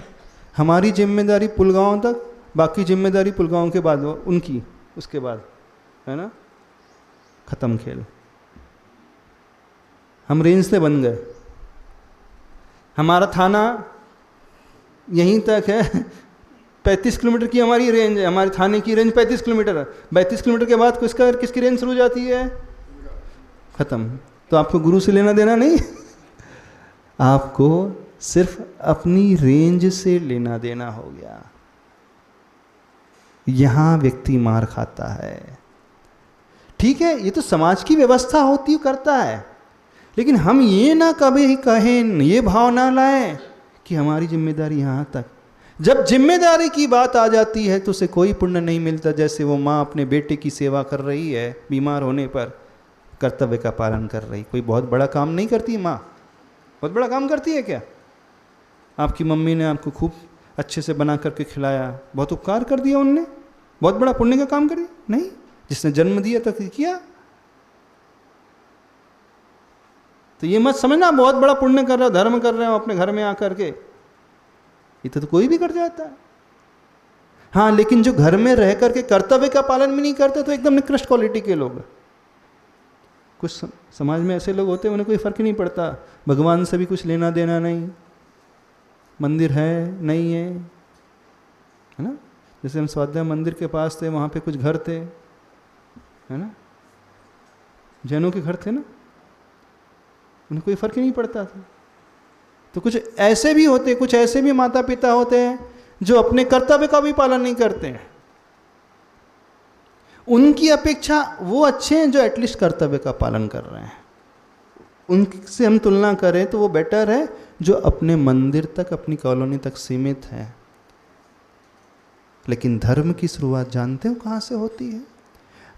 हमारी जिम्मेदारी पुलगांव तक, बाकी जिम्मेदारी पुलगांव के बाद उनकी, उसके बाद, है ना, खत्म खेल। हम रेंज से बन गए, हमारा थाना यहीं तक है, 35 किलोमीटर की हमारी रेंज है, हमारे थाने की रेंज 35 किलोमीटर है। 32 किलोमीटर के बाद किसकी रेंज शुरू हो जाती है? खत्म। तो आपको गुरु से लेना देना नहीं आपको सिर्फ अपनी रेंज से लेना देना हो गया। यहां व्यक्ति मार खाता है। ठीक है, ये तो समाज की व्यवस्था होती करता है, लेकिन हम ये ना कभी कहें, ये भाव ना लाएं कि हमारी जिम्मेदारी यहां तक। जब जिम्मेदारी की बात आ जाती है तो उसे कोई पुण्य नहीं मिलता। जैसे वो माँ अपने बेटे की सेवा कर रही है, बीमार होने पर कर्तव्य का पालन कर रही, कोई बहुत बड़ा काम नहीं करती माँ, बहुत बड़ा काम करती है क्या? आपकी मम्मी ने आपको खूब अच्छे से बना करके खिलाया, बहुत उपकार कर दिया उनने, बहुत बड़ा पुण्य का काम करी? नहीं, जिसने जन्म दिया तक किया। तो ये मत समझना बहुत बड़ा पुण्य कर रहे हो, धर्म कर रहे हो अपने घर में आकर के, ये तो कोई भी कर जाता है। हाँ, लेकिन जो घर में रह करके कर्तव्य का पालन भी नहीं करते तो एकदम निकृष्ट क्वालिटी के लोग। कुछ समाज में ऐसे लोग होते हैं, उन्हें कोई फर्क नहीं पड़ता, भगवान से भी कुछ लेना देना नहीं, मंदिर है नहीं है ना। जैसे हम स्वाध्याय मंदिर के पास थे, वहाँ पे कुछ घर थे, है ना, जैनों के घर थे ना, उन्हें कोई फर्क ही नहीं पड़ता था। तो कुछ ऐसे भी होते, कुछ ऐसे भी माता पिता होते हैं जो अपने कर्तव्य का भी पालन नहीं करते हैं। उनकी अपेक्षा वो अच्छे हैं जो एटलीस्ट कर्तव्य का पालन कर रहे हैं। उनसे हम तुलना करें तो वो बेटर है जो अपने मंदिर तक, अपनी कॉलोनी तक सीमित है। लेकिन धर्म की शुरुआत जानते हो कहाँ से होती है?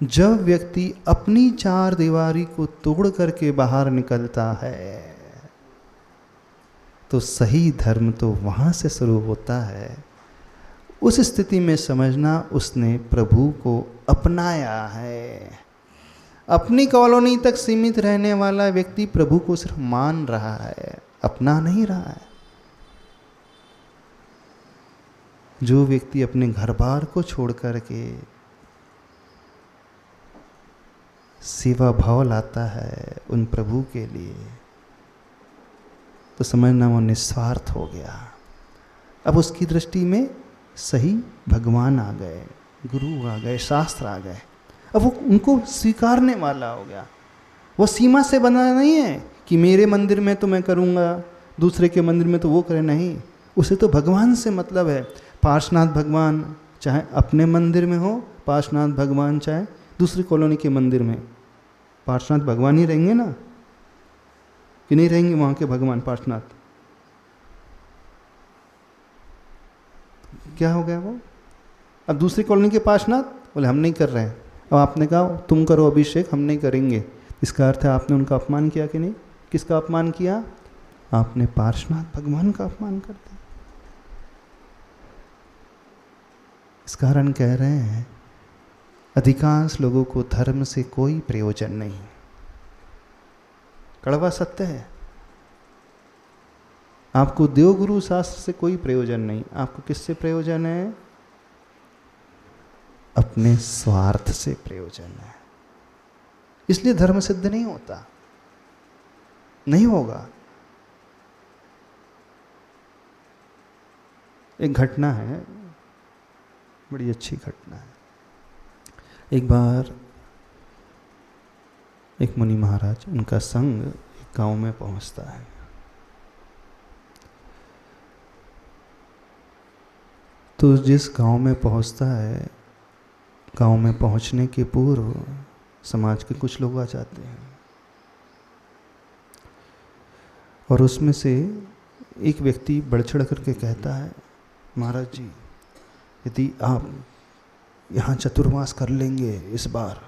जब व्यक्ति अपनी चार दीवारी को तोड़ करके बाहर निकलता है तो सही धर्म तो वहाँ से शुरू होता है। उस स्थिति में समझना उसने प्रभु को अपनाया है। अपनी कॉलोनी तक सीमित रहने वाला व्यक्ति प्रभु को सिर्फ मान रहा है, अपना नहीं रहा है। जो व्यक्ति अपने घर बार को छोड़ करके सेवा भाव लाता है उन प्रभु के लिए, तो समझना वो निस्वार्थ हो गया। अब उसकी दृष्टि में सही भगवान आ गए, गुरु आ गए, शास्त्र आ गए। अब वो उनको स्वीकारने वाला हो गया। वो सीमा से बना नहीं है कि मेरे मंदिर में तो मैं करूँगा, दूसरे के मंदिर में तो वो करे, नहीं। उसे तो भगवान से मतलब है। पार्श्वनाथ भगवान चाहे अपने मंदिर में हो, पार्श्वनाथ भगवान चाहे दूसरी कॉलोनी के मंदिर में, पार्श्वनाथ भगवान ही रहेंगे ना, कि नहीं रहेंगे वहाँ के भगवान पार्श्वनाथ? क्या हो गया वो? अब दूसरी कॉलोनी के पार्श्वनाथ बोले हम नहीं कर रहे हैं। अब आपने कहा तुम करो अभिषेक, हम नहीं करेंगे। इसका अर्थ है आपने उनका अपमान किया कि नहीं? किसका अपमान किया? आपने पार्श्वनाथ भगवान का अपमान कर दिया। इस कारण कह रहे हैं अधिकांश लोगों को धर्म से कोई प्रयोजन नहीं। कड़वा सत्य है। आपको देवगुरु शास्त्र से कोई प्रयोजन नहीं। आपको किससे प्रयोजन है? अपने स्वार्थ से प्रयोजन है। इसलिए धर्म सिद्ध नहीं होता, नहीं होगा। एक घटना है, बड़ी अच्छी घटना है। एक बार एक मुनि महाराज, उनका संग गांव में पहुंचता है। तो जिस गांव में पहुंचता है, गांव में पहुंचने के पूर्व समाज के कुछ लोग आ जाते हैं और उसमें से एक व्यक्ति बढ़ चढ़ करके कहता है, महाराज जी, यदि आप यहाँ चतुर्मास कर लेंगे इस बार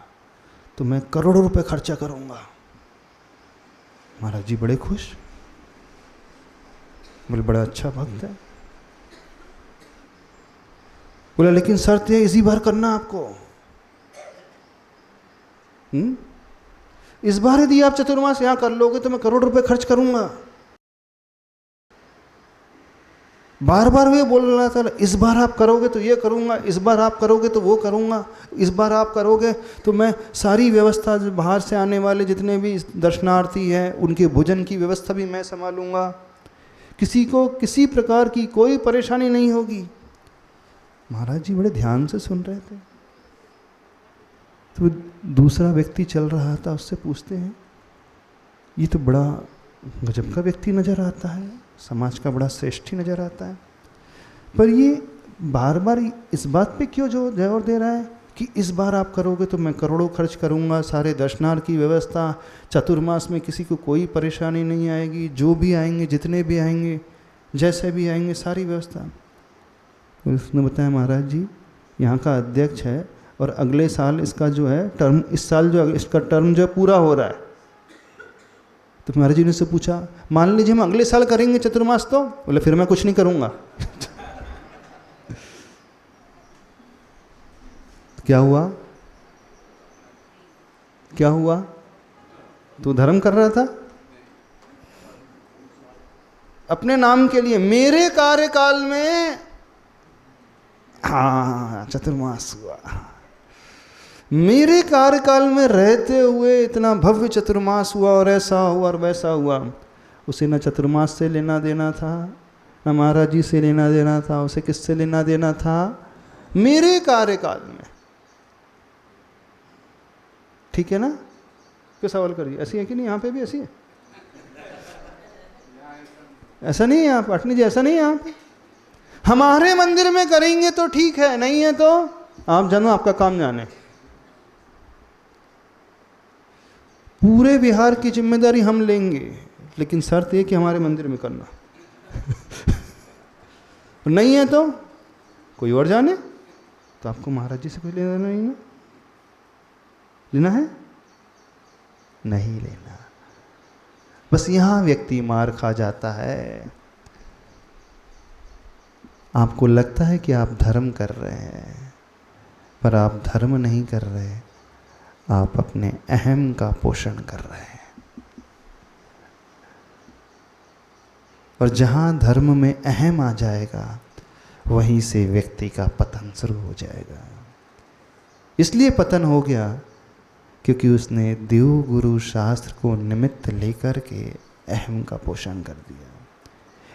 तो मैं करोड़ों रुपए खर्चा करूँगा। महाराज जी बड़े खुश, बोले बड़ा अच्छा भक्त है। बोला लेकिन शर्त है इसी बार करना आपको। इस बार यदि आप चतुर्मास यहां कर लोगे तो मैं करोड़ रुपए खर्च करूंगा। बार बार वे बोल रहा था, इस बार आप करोगे तो ये करूंगा, इस बार आप करोगे तो वो करूंगा, इस बार आप करोगे तो मैं सारी व्यवस्था बाहर से आने वाले जितने भी दर्शनार्थी हैं उनके भोजन की व्यवस्था भी मैं संभालूंगा, किसी को किसी प्रकार की कोई परेशानी नहीं होगी। महाराज जी बड़े ध्यान से सुन रहे थे। तो दूसरा व्यक्ति चल रहा था, उससे पूछते हैं, ये तो बड़ा गजब का व्यक्ति नज़र आता है, समाज का बड़ा श्रेष्ठी नज़र आता है, पर ये बार बार इस बात पे क्यों जोर दे रहा है कि इस बार आप करोगे तो मैं करोड़ों खर्च करूंगा, सारे दर्शनार्थ की व्यवस्था, चतुर्मास में किसी को कोई परेशानी नहीं आएगी, जो भी आएंगे जितने भी आएंगे जैसे भी आएंगे सारी व्यवस्था। उसने बताया, महाराज जी यहाँ का अध्यक्ष है और अगले साल इसका जो है टर्म, इस साल जो इसका टर्म जो पूरा हो रहा है। तो महाराज जी ने से पूछा, मान लीजिए हम अगले साल करेंगे चतुर्मास, तो बोले फिर मैं कुछ नहीं करूँगा। क्या हुआ, क्या हुआ? तू धर्म कर रहा था अपने नाम के लिए, मेरे कार्यकाल में हाँ चतुर्मास हुआ, मेरे कार्यकाल में रहते हुए इतना भव्य चतुर्मास हुआ और ऐसा हुआ और वैसा हुआ। उसे न चतुर्मास से लेना देना था, न महाराज जी से लेना देना था, उसे किससे लेना देना था? मेरे कार्यकाल में। ठीक है ना? क्यों सवाल करिए, ऐसी है कि नहीं? यहाँ पे भी ऐसी है? ऐसा नहीं है यहाँ पाटनी जी, ऐसा नहीं है यहाँ पे। हमारे मंदिर में करेंगे तो ठीक है, नहीं है तो आप जानो, आपका काम जाने। पूरे बिहार की जिम्मेदारी हम लेंगे, लेकिन शर्त यह कि हमारे मंदिर में करना। नहीं है तो कोई और जाने। तो आपको महाराज जी से कोई लेना नहीं है? लेना है? नहीं लेना। बस यहां व्यक्ति मार खा जाता है। आपको लगता है कि आप धर्म कर रहे हैं, पर आप धर्म नहीं कर रहे, आप अपने अहम का पोषण कर रहे हैं। और जहां धर्म में अहम आ जाएगा, वहीं से व्यक्ति का पतन शुरू हो जाएगा। इसलिए पतन हो गया क्योंकि उसने देव गुरु शास्त्र को निमित्त लेकर के अहम का पोषण कर दिया।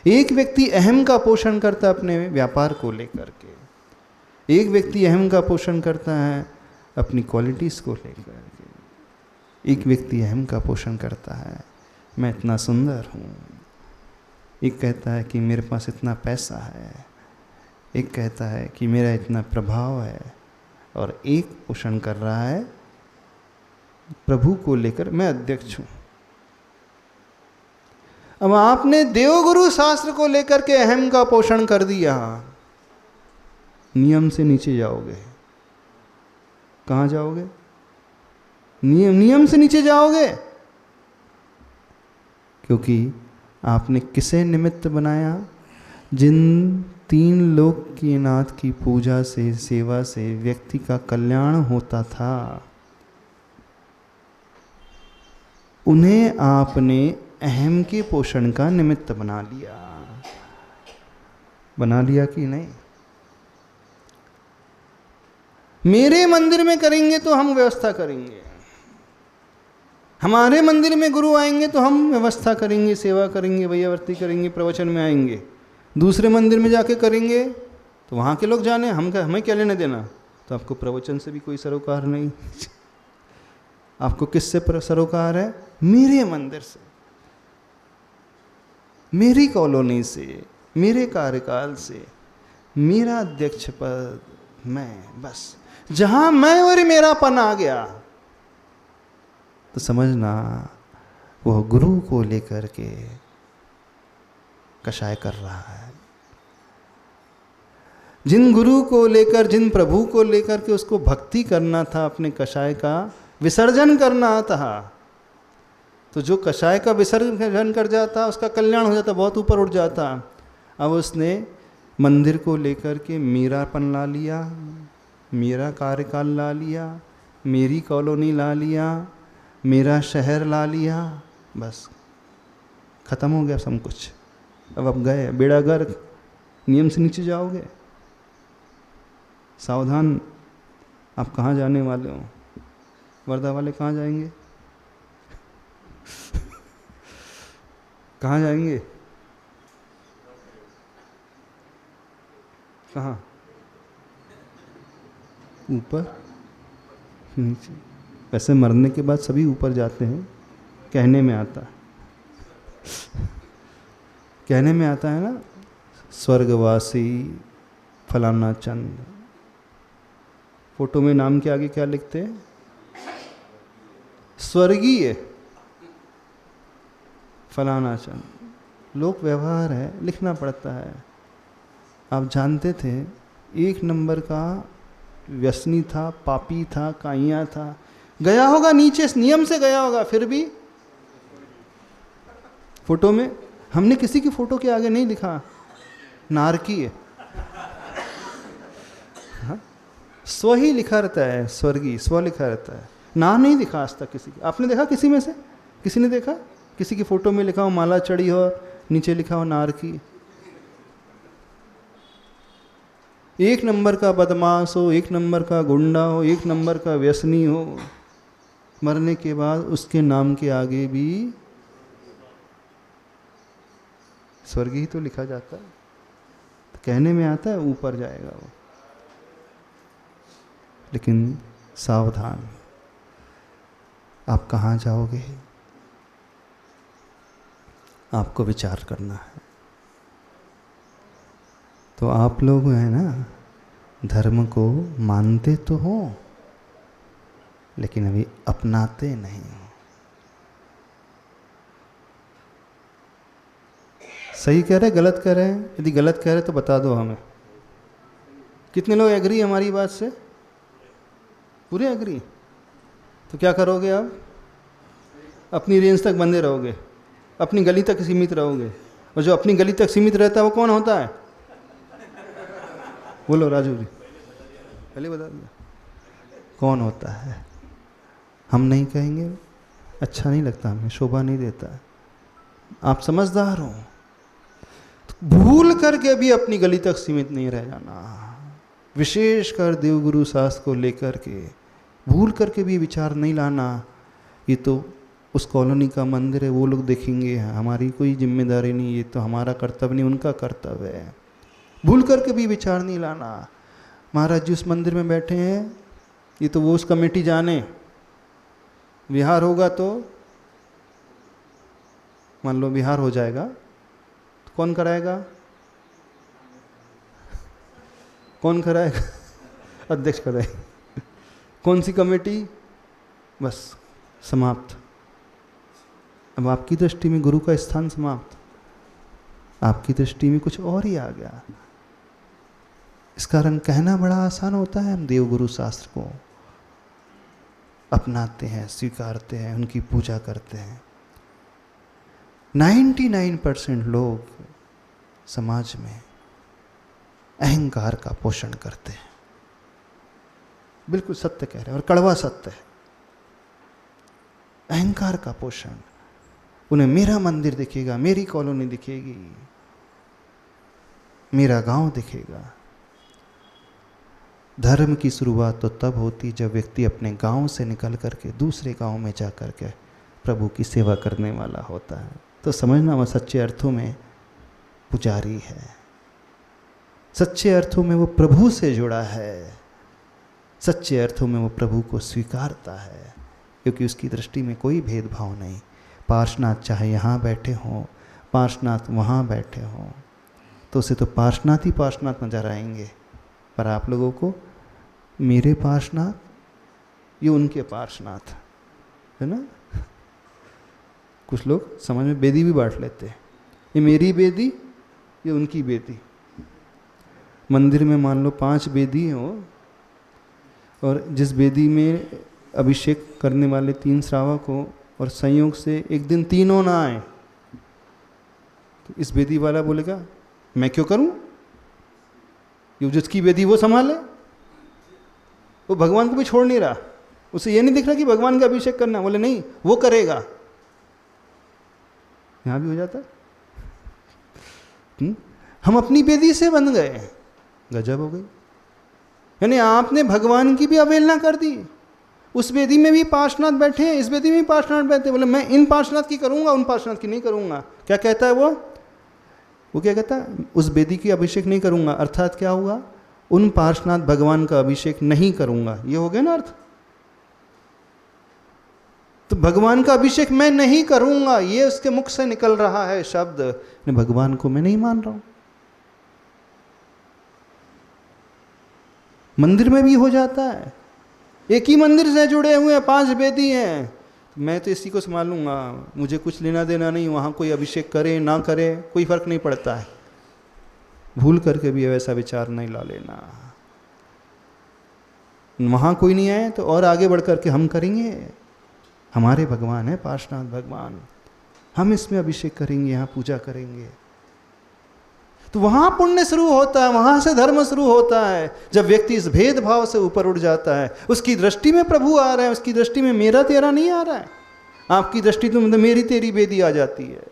एक व्यक्ति अहम का पोषण करता है अपने व्यापार को लेकर के, एक व्यक्ति अहम का पोषण करता है अपनी क्वालिटीज़ को लेकर के, एक व्यक्ति अहम का पोषण करता है मैं इतना सुंदर हूँ, एक कहता है कि मेरे पास इतना पैसा है, एक कहता है कि मेरा इतना प्रभाव है, और एक पोषण कर रहा है प्रभु को लेकर, मैं अध्यक्ष हूँ। अब आपने देवगुरु शास्त्र को लेकर के अहम का पोषण कर दिया, नियम से नीचे जाओगे। कहाँ जाओगे? नियम से नीचे जाओगे, क्योंकि आपने किसे निमित्त बनाया? जिन तीन लोक की नाथ की पूजा से, सेवा से व्यक्ति का कल्याण होता था, उन्हें आपने अहम के पोषण का निमित्त बना लिया। बना लिया कि नहीं? मेरे मंदिर में करेंगे तो हम व्यवस्था करेंगे, हमारे मंदिर में गुरु आएंगे तो हम व्यवस्था करेंगे, सेवा करेंगे, वैयावर्ती करेंगे, प्रवचन में आएंगे। दूसरे मंदिर में जाके करेंगे तो वहाँ के लोग जाने, हमें क्या लेने देना। तो आपको प्रवचन से भी कोई सरोकार नहीं। आपको किससे सरोकार है? मेरे मंदिर से। मेरी कॉलोनी से, मेरे कार्यकाल से, मेरा अध्यक्ष पद, मैं बस जहां मैं और मेरापन आ गया तो समझना वह गुरु को लेकर के कषाय कर रहा है। जिन गुरु को लेकर, जिन प्रभु को लेकर के उसको भक्ति करना था, अपने कषाय का विसर्जन करना था, तो जो कषाय का विसर्जन कर जाता उसका कल्याण हो जाता, बहुत ऊपर उठ जाता। अब उसने मंदिर को लेकर के मेरापन ला लिया, मेरा कार्यकाल ला लिया, मेरी कॉलोनी ला लिया, मेरा शहर ला लिया, बस खत्म हो गया सब कुछ। अब आप गए, बेड़ा गर्क, नियम से नीचे जाओगे। सावधान, आप कहाँ जाने वाले हो? वर्धा वाले कहाँ जाएंगे? कहाँ जाएंगे? कहाँ? ऊपर नीचे? वैसे मरने के बाद सभी ऊपर जाते हैं, कहने में आता है, कहने में आता है ना, स्वर्गवासी फलाना चंद। फोटो में नाम के आगे क्या लिखते हैं? स्वर्गीय फलाना चंद। लोक व्यवहार है, लिखना पड़ता है। आप जानते थे एक नंबर का व्यसनी था, पापी था, काइया था, गया होगा नीचे, नियम से गया होगा, फिर भी फोटो में हमने किसी की फोटो के आगे नहीं लिखा नारकीय, हाँ? स्व ही लिखा रहता है, स्वर्गीय स्व लिखा रहता है, ना नहीं लिखा आज तक किसी की। आपने देखा किसी में से? किसी ने देखा किसी की फोटो में लिखा हो माला चढ़ी हो, नीचे लिखा हो नारकी? एक नंबर का बदमाश हो, एक नंबर का गुंडा हो, एक नंबर का व्यसनी हो, मरने के बाद उसके नाम के आगे भी स्वर्गीय तो लिखा जाता है। तो कहने में आता है ऊपर जाएगा वो, लेकिन सावधान, आप कहाँ जाओगे आपको विचार करना है। तो आप लोग हैं ना, धर्म को मानते तो हो लेकिन अभी अपनाते नहीं हो। सही कह रहे, गलत कह रहे हैं? यदि गलत कह रहे तो बता दो हमें। कितने लोग एग्री हमारी बात से? पूरे एग्री? तो क्या करोगे आप? अपनी रेंज तक बंधे रहोगे, अपनी गली तक सीमित रहोगे। और जो अपनी गली तक सीमित रहता है वो कौन होता है? बोलो राजू जी, पहले बता दिया कौन होता है। हम नहीं कहेंगे, अच्छा नहीं लगता, हमें शोभा नहीं देता। आप समझदार हो तो भूल करके भी अपनी गली तक सीमित नहीं रह जाना। विशेषकर देवगुरु शास्त्र को लेकर के भूल करके भी विचार नहीं लाना, ये तो उस कॉलोनी का मंदिर है, वो लोग देखेंगे, हमारी कोई जिम्मेदारी नहीं, ये तो हमारा कर्तव्य नहीं, उनका कर्तव्य है। भूल करके भी विचार नहीं लाना। महाराज जी उस मंदिर में बैठे हैं, ये तो वो उस कमेटी जाने, विहार होगा तो मान लो विहार हो जाएगा तो कौन कराएगा? कौन कराएगा? अध्यक्ष कराएगा। कौन सी कमेटी? बस समाप्त। अब आपकी दृष्टि में गुरु का स्थान समाप्त, आपकी दृष्टि में कुछ और ही आ गया। इस कारण कहना बड़ा आसान होता है, हम देवगुरु शास्त्र को अपनाते हैं, स्वीकारते हैं, उनकी पूजा करते हैं। 99% लोग समाज में अहंकार का पोषण करते हैं। बिल्कुल सत्य कह रहे हैं और कड़वा सत्य है। अहंकार का पोषण, उन्हें मेरा मंदिर दिखेगा, मेरी कॉलोनी दिखेगी, मेरा गांव दिखेगा। धर्म की शुरुआत तो तब होती जब व्यक्ति अपने गांव से निकल करके दूसरे गांव में जा करके प्रभु की सेवा करने वाला होता है। तो समझना वह सच्चे अर्थों में पुजारी है, सच्चे अर्थों में वो प्रभु से जुड़ा है, सच्चे अर्थों में वो प्रभु को स्वीकारता है, क्योंकि उसकी दृष्टि में कोई भेदभाव नहीं। पार्षनाथ चाहे यहाँ बैठे हों, पार्श्वनाथ वहाँ बैठे हों तो उसे तो पार्श्वनाथ ही पार्श्वनाथ नजर आएंगे, पर आप लोगों को मेरे पार्श्वनाथ ये उनके पार्श्वनाथ, है ना। कुछ लोग समझ में बेदी भी बांट लेते हैं, ये मेरी बेदी ये उनकी बेदी। मंदिर में मान लो 5 बेदी हो और जिस बेदी में अभिषेक करने वाले 3 श्रावक हो और संयोग से एक दिन तीनों ना आए, तो इस बेदी वाला बोलेगा मैं क्यों करूं, ये जिसकी बेदी वो संभाले। वो भगवान को भी छोड़ नहीं रहा, उसे ये नहीं दिख रहा कि भगवान का अभिषेक करना, बोले नहीं वो करेगा। यहां भी हो जाता है। हम अपनी बेदी से बंध गए, गजब हो गई। यानी आपने भगवान की भी अवहेलना कर दी। उस बेदी में भी पार्श्वनाथ बैठे हैं, इस बेदी में भी पार्श्वनाथ बैठे, बोले मैं इन पार्श्वनाथ की करूंगा उन पार्श्वनाथ की नहीं करूंगा। क्या कहता है वो क्या कहता है, उस बेदी की अभिषेक नहीं करूंगा, अर्थात क्या हुआ, उन पार्श्वनाथ भगवान का अभिषेक नहीं करूंगा, ये हो गया ना अर्थ। तो भगवान का अभिषेक मैं नहीं करूंगा, ये उसके मुख से निकल रहा है शब्द, भगवान को मैं नहीं मान रहा हूं। मंदिर में भी हो जाता है, एक ही मंदिर से जुड़े हुए हैं, 5 बेदी हैं, मैं तो इसी को संभालूंगा, मुझे कुछ लेना देना नहीं, वहां कोई अभिषेक करे ना करे कोई फर्क नहीं पड़ता है। भूल करके भी वैसा विचार नहीं ला लेना। वहां कोई नहीं आए तो और आगे बढ़ करके हम करेंगे, हमारे भगवान है पार्श्वनाथ भगवान, हम इसमें अभिषेक करेंगे, यहाँ पूजा करेंगे, तो वहां पुण्य शुरू होता है, वहां से धर्म शुरू होता है। जब व्यक्ति इस भेदभाव से ऊपर उठ जाता है, उसकी दृष्टि में प्रभु आ रहे हैं, उसकी दृष्टि में मेरा तेरा नहीं आ रहा है, आपकी दृष्टि तो मतलब मेरी तेरी बेदी आ जाती है।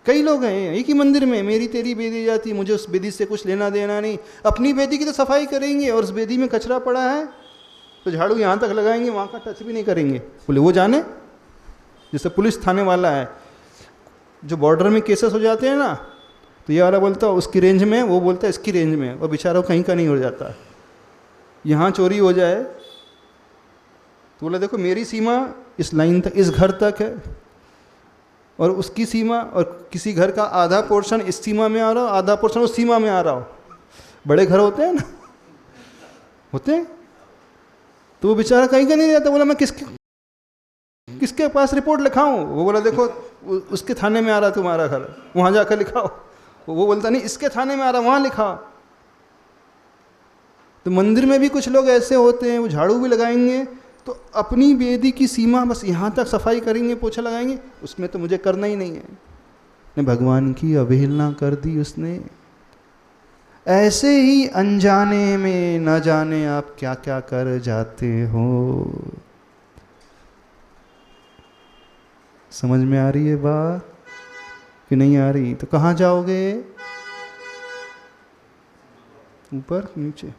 कई लोग हैं एक ही मंदिर में, मेरी तेरी बेदी जाती है, मुझे उस बेदी से कुछ लेना देना नहीं, अपनी बेदी की तो सफाई करेंगे और उस बेदी में कचरा पड़ा है तो झाड़ू यहाँ तक लगाएंगे, वहाँ का टच भी नहीं करेंगे। बोले वो जाने, जैसे पुलिस थाने वाला है, जो बॉर्डर में केसेस हो जाते हैं ना, तो ये वाला बोलता है उसकी रेंज में, वो बोलता है इसकी रेंज में, और बेचारा कहीं का नहीं हो जाता। यहाँ चोरी हो जाए तो बोला देखो मेरी सीमा इस लाइन तक, इस घर तक है, और उसकी सीमा, और किसी घर का आधा पोर्शन इस सीमा में आ रहा हो, आधा पोर्शन उस सीमा में आ रहा हो। बड़े घर होते हैं ना, होते हैं, तो वो बेचारा कहीं का नहीं जाता। बोला मैं किसके पास रिपोर्ट लिखाऊं, वो बोला देखो उसके थाने में आ रहा तुम्हारा घर, वहां जाकर लिखाओ। वो बोलता नहीं इसके थाने में आ रहा, वहां लिखा। तो मंदिर में भी कुछ लोग ऐसे होते हैं, वो झाड़ू भी लगाएंगे तो अपनी बेदी की सीमा बस यहाँ तक सफाई करेंगे, पोछा लगाएंगे, उसमें तो मुझे करना ही नहीं है। भगवान की अवहेलना कर दी उसने। ऐसे ही अनजाने में न जाने आप क्या क्या कर जाते हो। समझ में आ रही है बात कि नहीं आ रही? तो कहाँ जाओगे? ऊपर नीचे?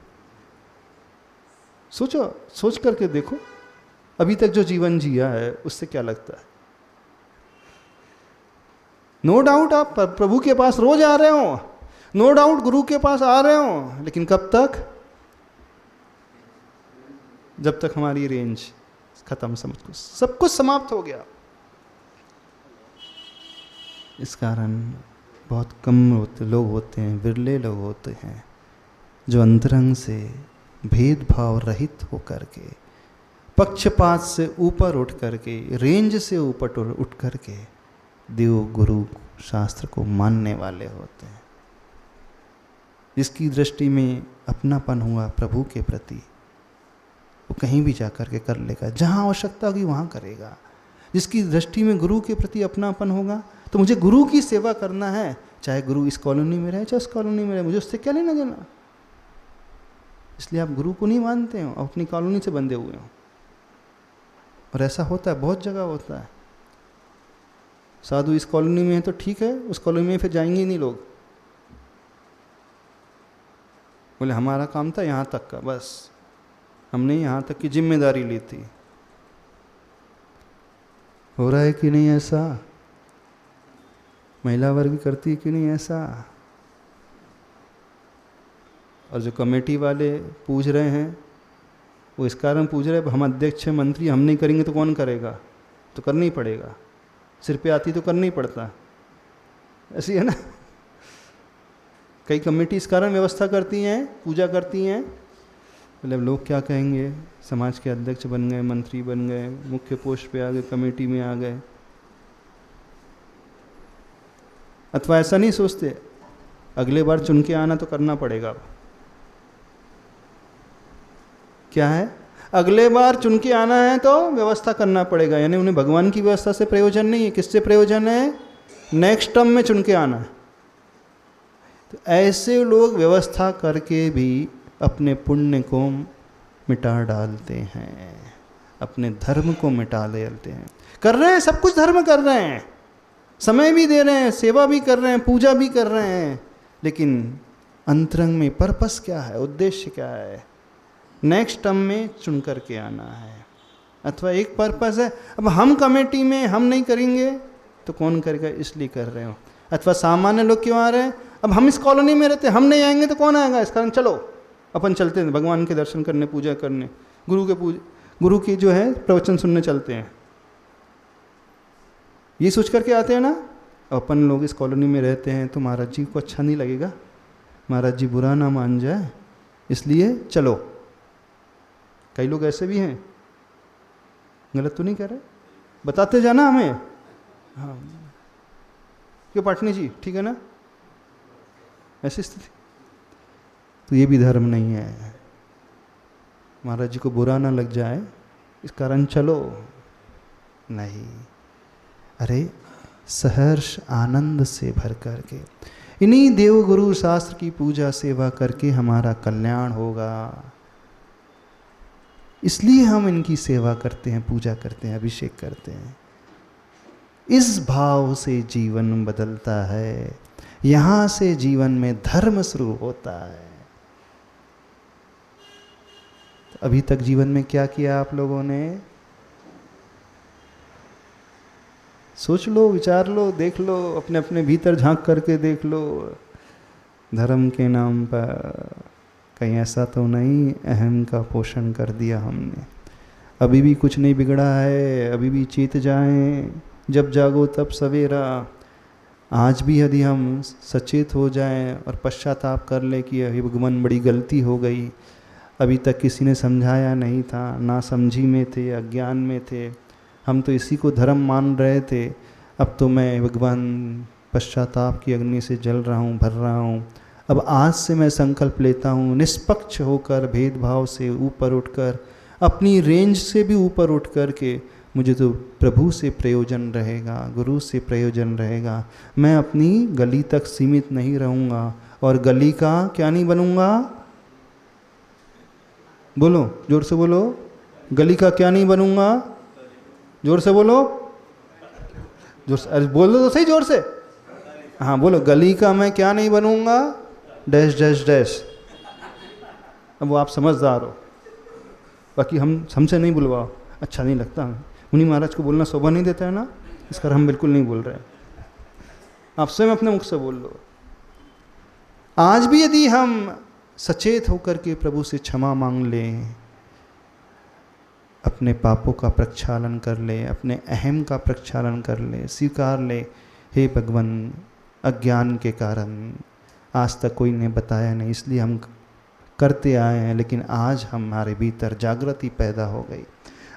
सोचो, सोच करके देखो अभी तक जो जीवन जिया है उससे क्या लगता है। नो डाउट आप प्रभु के पास रोज आ रहे हो, नो डाउट गुरु के पास आ रहे हो, लेकिन कब तक? जब तक हमारी रेंज खत्म, सब कुछ समाप्त हो गया। इस कारण बहुत कम लोग होते हैं, विरले लोग होते हैं जो अंतरंग से भेदभाव रहित होकर के, पक्षपात से ऊपर उठ करके, रेंज से ऊपर उठ करके देव गुरु शास्त्र को मानने वाले होते हैं। जिसकी दृष्टि में अपनापन हुआ प्रभु के प्रति, वो कहीं भी जा कर के कर लेगा, जहाँ आवश्यकता होगी वहाँ करेगा। जिसकी दृष्टि में गुरु के प्रति अपनापन होगा, तो मुझे गुरु की सेवा करना है, चाहे गुरु इस कॉलोनी में रहे चाहे उस कॉलोनी में रहे, मुझे उससे क्या लेना देना। इसलिए आप गुरु को नहीं मानते हो, आप अपनी कॉलोनी से बंधे हुए हो। और ऐसा होता है, बहुत जगह होता है। साधु इस कॉलोनी में है तो ठीक है, उस कॉलोनी में फिर जाएंगे ही नहीं लोग। बोले हमारा काम था यहाँ तक का, बस हमने यहाँ तक की जिम्मेदारी ली थी। हो रहा है कि नहीं ऐसा? महिला वर्ग करती है कि नहीं ऐसा? और जो कमेटी वाले पूछ रहे हैं वो इस कारण पूछ रहे हैं, हम अध्यक्ष मंत्री हम नहीं करेंगे तो कौन करेगा? तो करना ही पड़ेगा, सिर पे आती तो करना ही पड़ता। ऐसी है ना। कई कमेटी इस कारण व्यवस्था करती हैं, पूजा करती हैं, मतलब लोग क्या कहेंगे, समाज के अध्यक्ष बन गए, मंत्री बन गए, मुख्य पोस्ट पे आ गए, कमेटी में आ गए। अथवा ऐसा नहीं सोचते अगले बार चुन के आना तो करना पड़ेगा। क्या है, अगले बार चुन के आना है तो व्यवस्था करना पड़ेगा, यानी उन्हें भगवान की व्यवस्था से प्रयोजन नहीं है। किससे प्रयोजन है? नेक्स्ट टर्म में चुन के आना है। तो ऐसे लोग व्यवस्था करके भी अपने पुण्य को मिटा डालते हैं, अपने धर्म को मिटा डालते हैं। कर रहे हैं, सब कुछ धर्म कर रहे हैं, समय भी दे रहे हैं, सेवा भी कर रहे हैं, पूजा भी कर रहे हैं, लेकिन अंतरंग में पर्पस क्या है, उद्देश्य क्या है? नेक्स्ट टर्म में चुन करके आना है। अथवा एक पर्पस है, अब हम कमेटी में हम नहीं करेंगे तो कौन करेगा, इसलिए कर रहे हो। अथवा सामान्य लोग क्यों आ रहे हैं, अब हम इस कॉलोनी में रहते, हम नहीं आएंगे तो कौन आएगा, इस कारण चलो अपन चलते हैं भगवान के दर्शन करने, पूजा करने, गुरु की जो है प्रवचन सुनने चलते हैं, ये सोच करके आते हैं ना। अपन लोग इस कॉलोनी में रहते हैं तो महाराज जी को अच्छा नहीं लगेगा, महाराज जी बुरा ना मान जाए, इसलिए चलो। कई लोग ऐसे भी हैं, गलत तो नहीं कह रहे, बताते जाना हमें। हाँ क्यों पाटनी जी, ठीक है ना, ऐसी स्थिति। तो ये भी धर्म नहीं है, महाराज जी को बुरा ना लग जाए इस कारण चलो, नहीं। अरे सहर्ष आनंद से भर करके, इन्हीं देव गुरु शास्त्र की पूजा सेवा करके हमारा कल्याण होगा, इसलिए हम इनकी सेवा करते हैं, पूजा करते हैं, अभिषेक करते हैं। इस भाव से जीवन बदलता है, यहाँ से जीवन में धर्म शुरू होता है। तो अभी तक जीवन में क्या किया आप लोगों ने? सोच लो, विचार लो, देख लो, अपने अपने भीतर झांक करके देख लो। धर्म के नाम पर कहीं ऐसा तो नहीं अहम का पोषण कर दिया हमने? अभी भी कुछ नहीं बिगड़ा है, अभी भी चेत जाएं, जब जागो तब सवेरा। आज भी यदि हम सचेत हो जाएं और पश्चाताप कर ले कि अरे भगवान बड़ी गलती हो गई, अभी तक किसी ने समझाया नहीं था, ना समझी में थे, अज्ञान में थे, हम तो इसी को धर्म मान रहे थे, अब तो मैं भगवान पश्चाताप की अग्नि से जल रहा हूँ, भर रहा हूँ। अब आज से मैं संकल्प लेता हूँ, निष्पक्ष होकर, भेदभाव से ऊपर उठकर, अपनी रेंज से भी ऊपर उठ कर के, मुझे तो प्रभु से प्रयोजन रहेगा, गुरु से प्रयोजन रहेगा। मैं अपनी गली तक सीमित नहीं रहूँगा और गली का क्या नहीं बनूँगा? बोलो, जोर से बोलो, गली का क्या नहीं बनूँगा? जोर से बोलो, जोर से, अरे बोलो तो सही जोर से। हाँ बोलो, गली का मैं क्या नहीं बनूँगा? Dash dash dash. अब वो आप समझदार हो, बाकी हमसे नहीं बुलवाओ, अच्छा नहीं लगता। मुनि महाराज को बोलना शोभा नहीं देता है ना, इस कारण हम बिल्कुल नहीं बोल रहे। आप स्वयं अपने मुख से बोल लो। आज भी यदि हम सचेत होकर के प्रभु से क्षमा मांग लें, अपने पापों का प्रक्षालन कर ले, अपने अहम का प्रक्षालन कर ले, स्वीकार ले, हे भगवान अज्ञान के कारण आज तक कोई ने बताया नहीं, इसलिए हम करते आए हैं, लेकिन आज हमारे भीतर जागृति पैदा हो गई,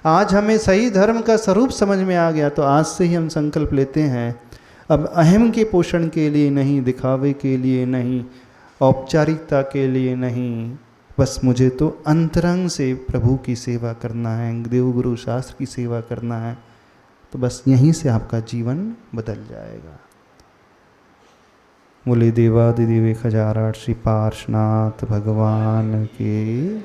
आज हमें सही धर्म का स्वरूप समझ में आ गया। तो आज से ही हम संकल्प लेते हैं, अब अहम के पोषण के लिए नहीं, दिखावे के लिए नहीं, औपचारिकता के लिए नहीं, बस मुझे तो अंतरंग से प्रभु की सेवा करना है, देवगुरु शास्त्र की सेवा करना है। तो बस यहीं से आपका जीवन बदल जाएगा। बोले देवादिदेव 1008 श्री पार्श्वनाथ भगवान के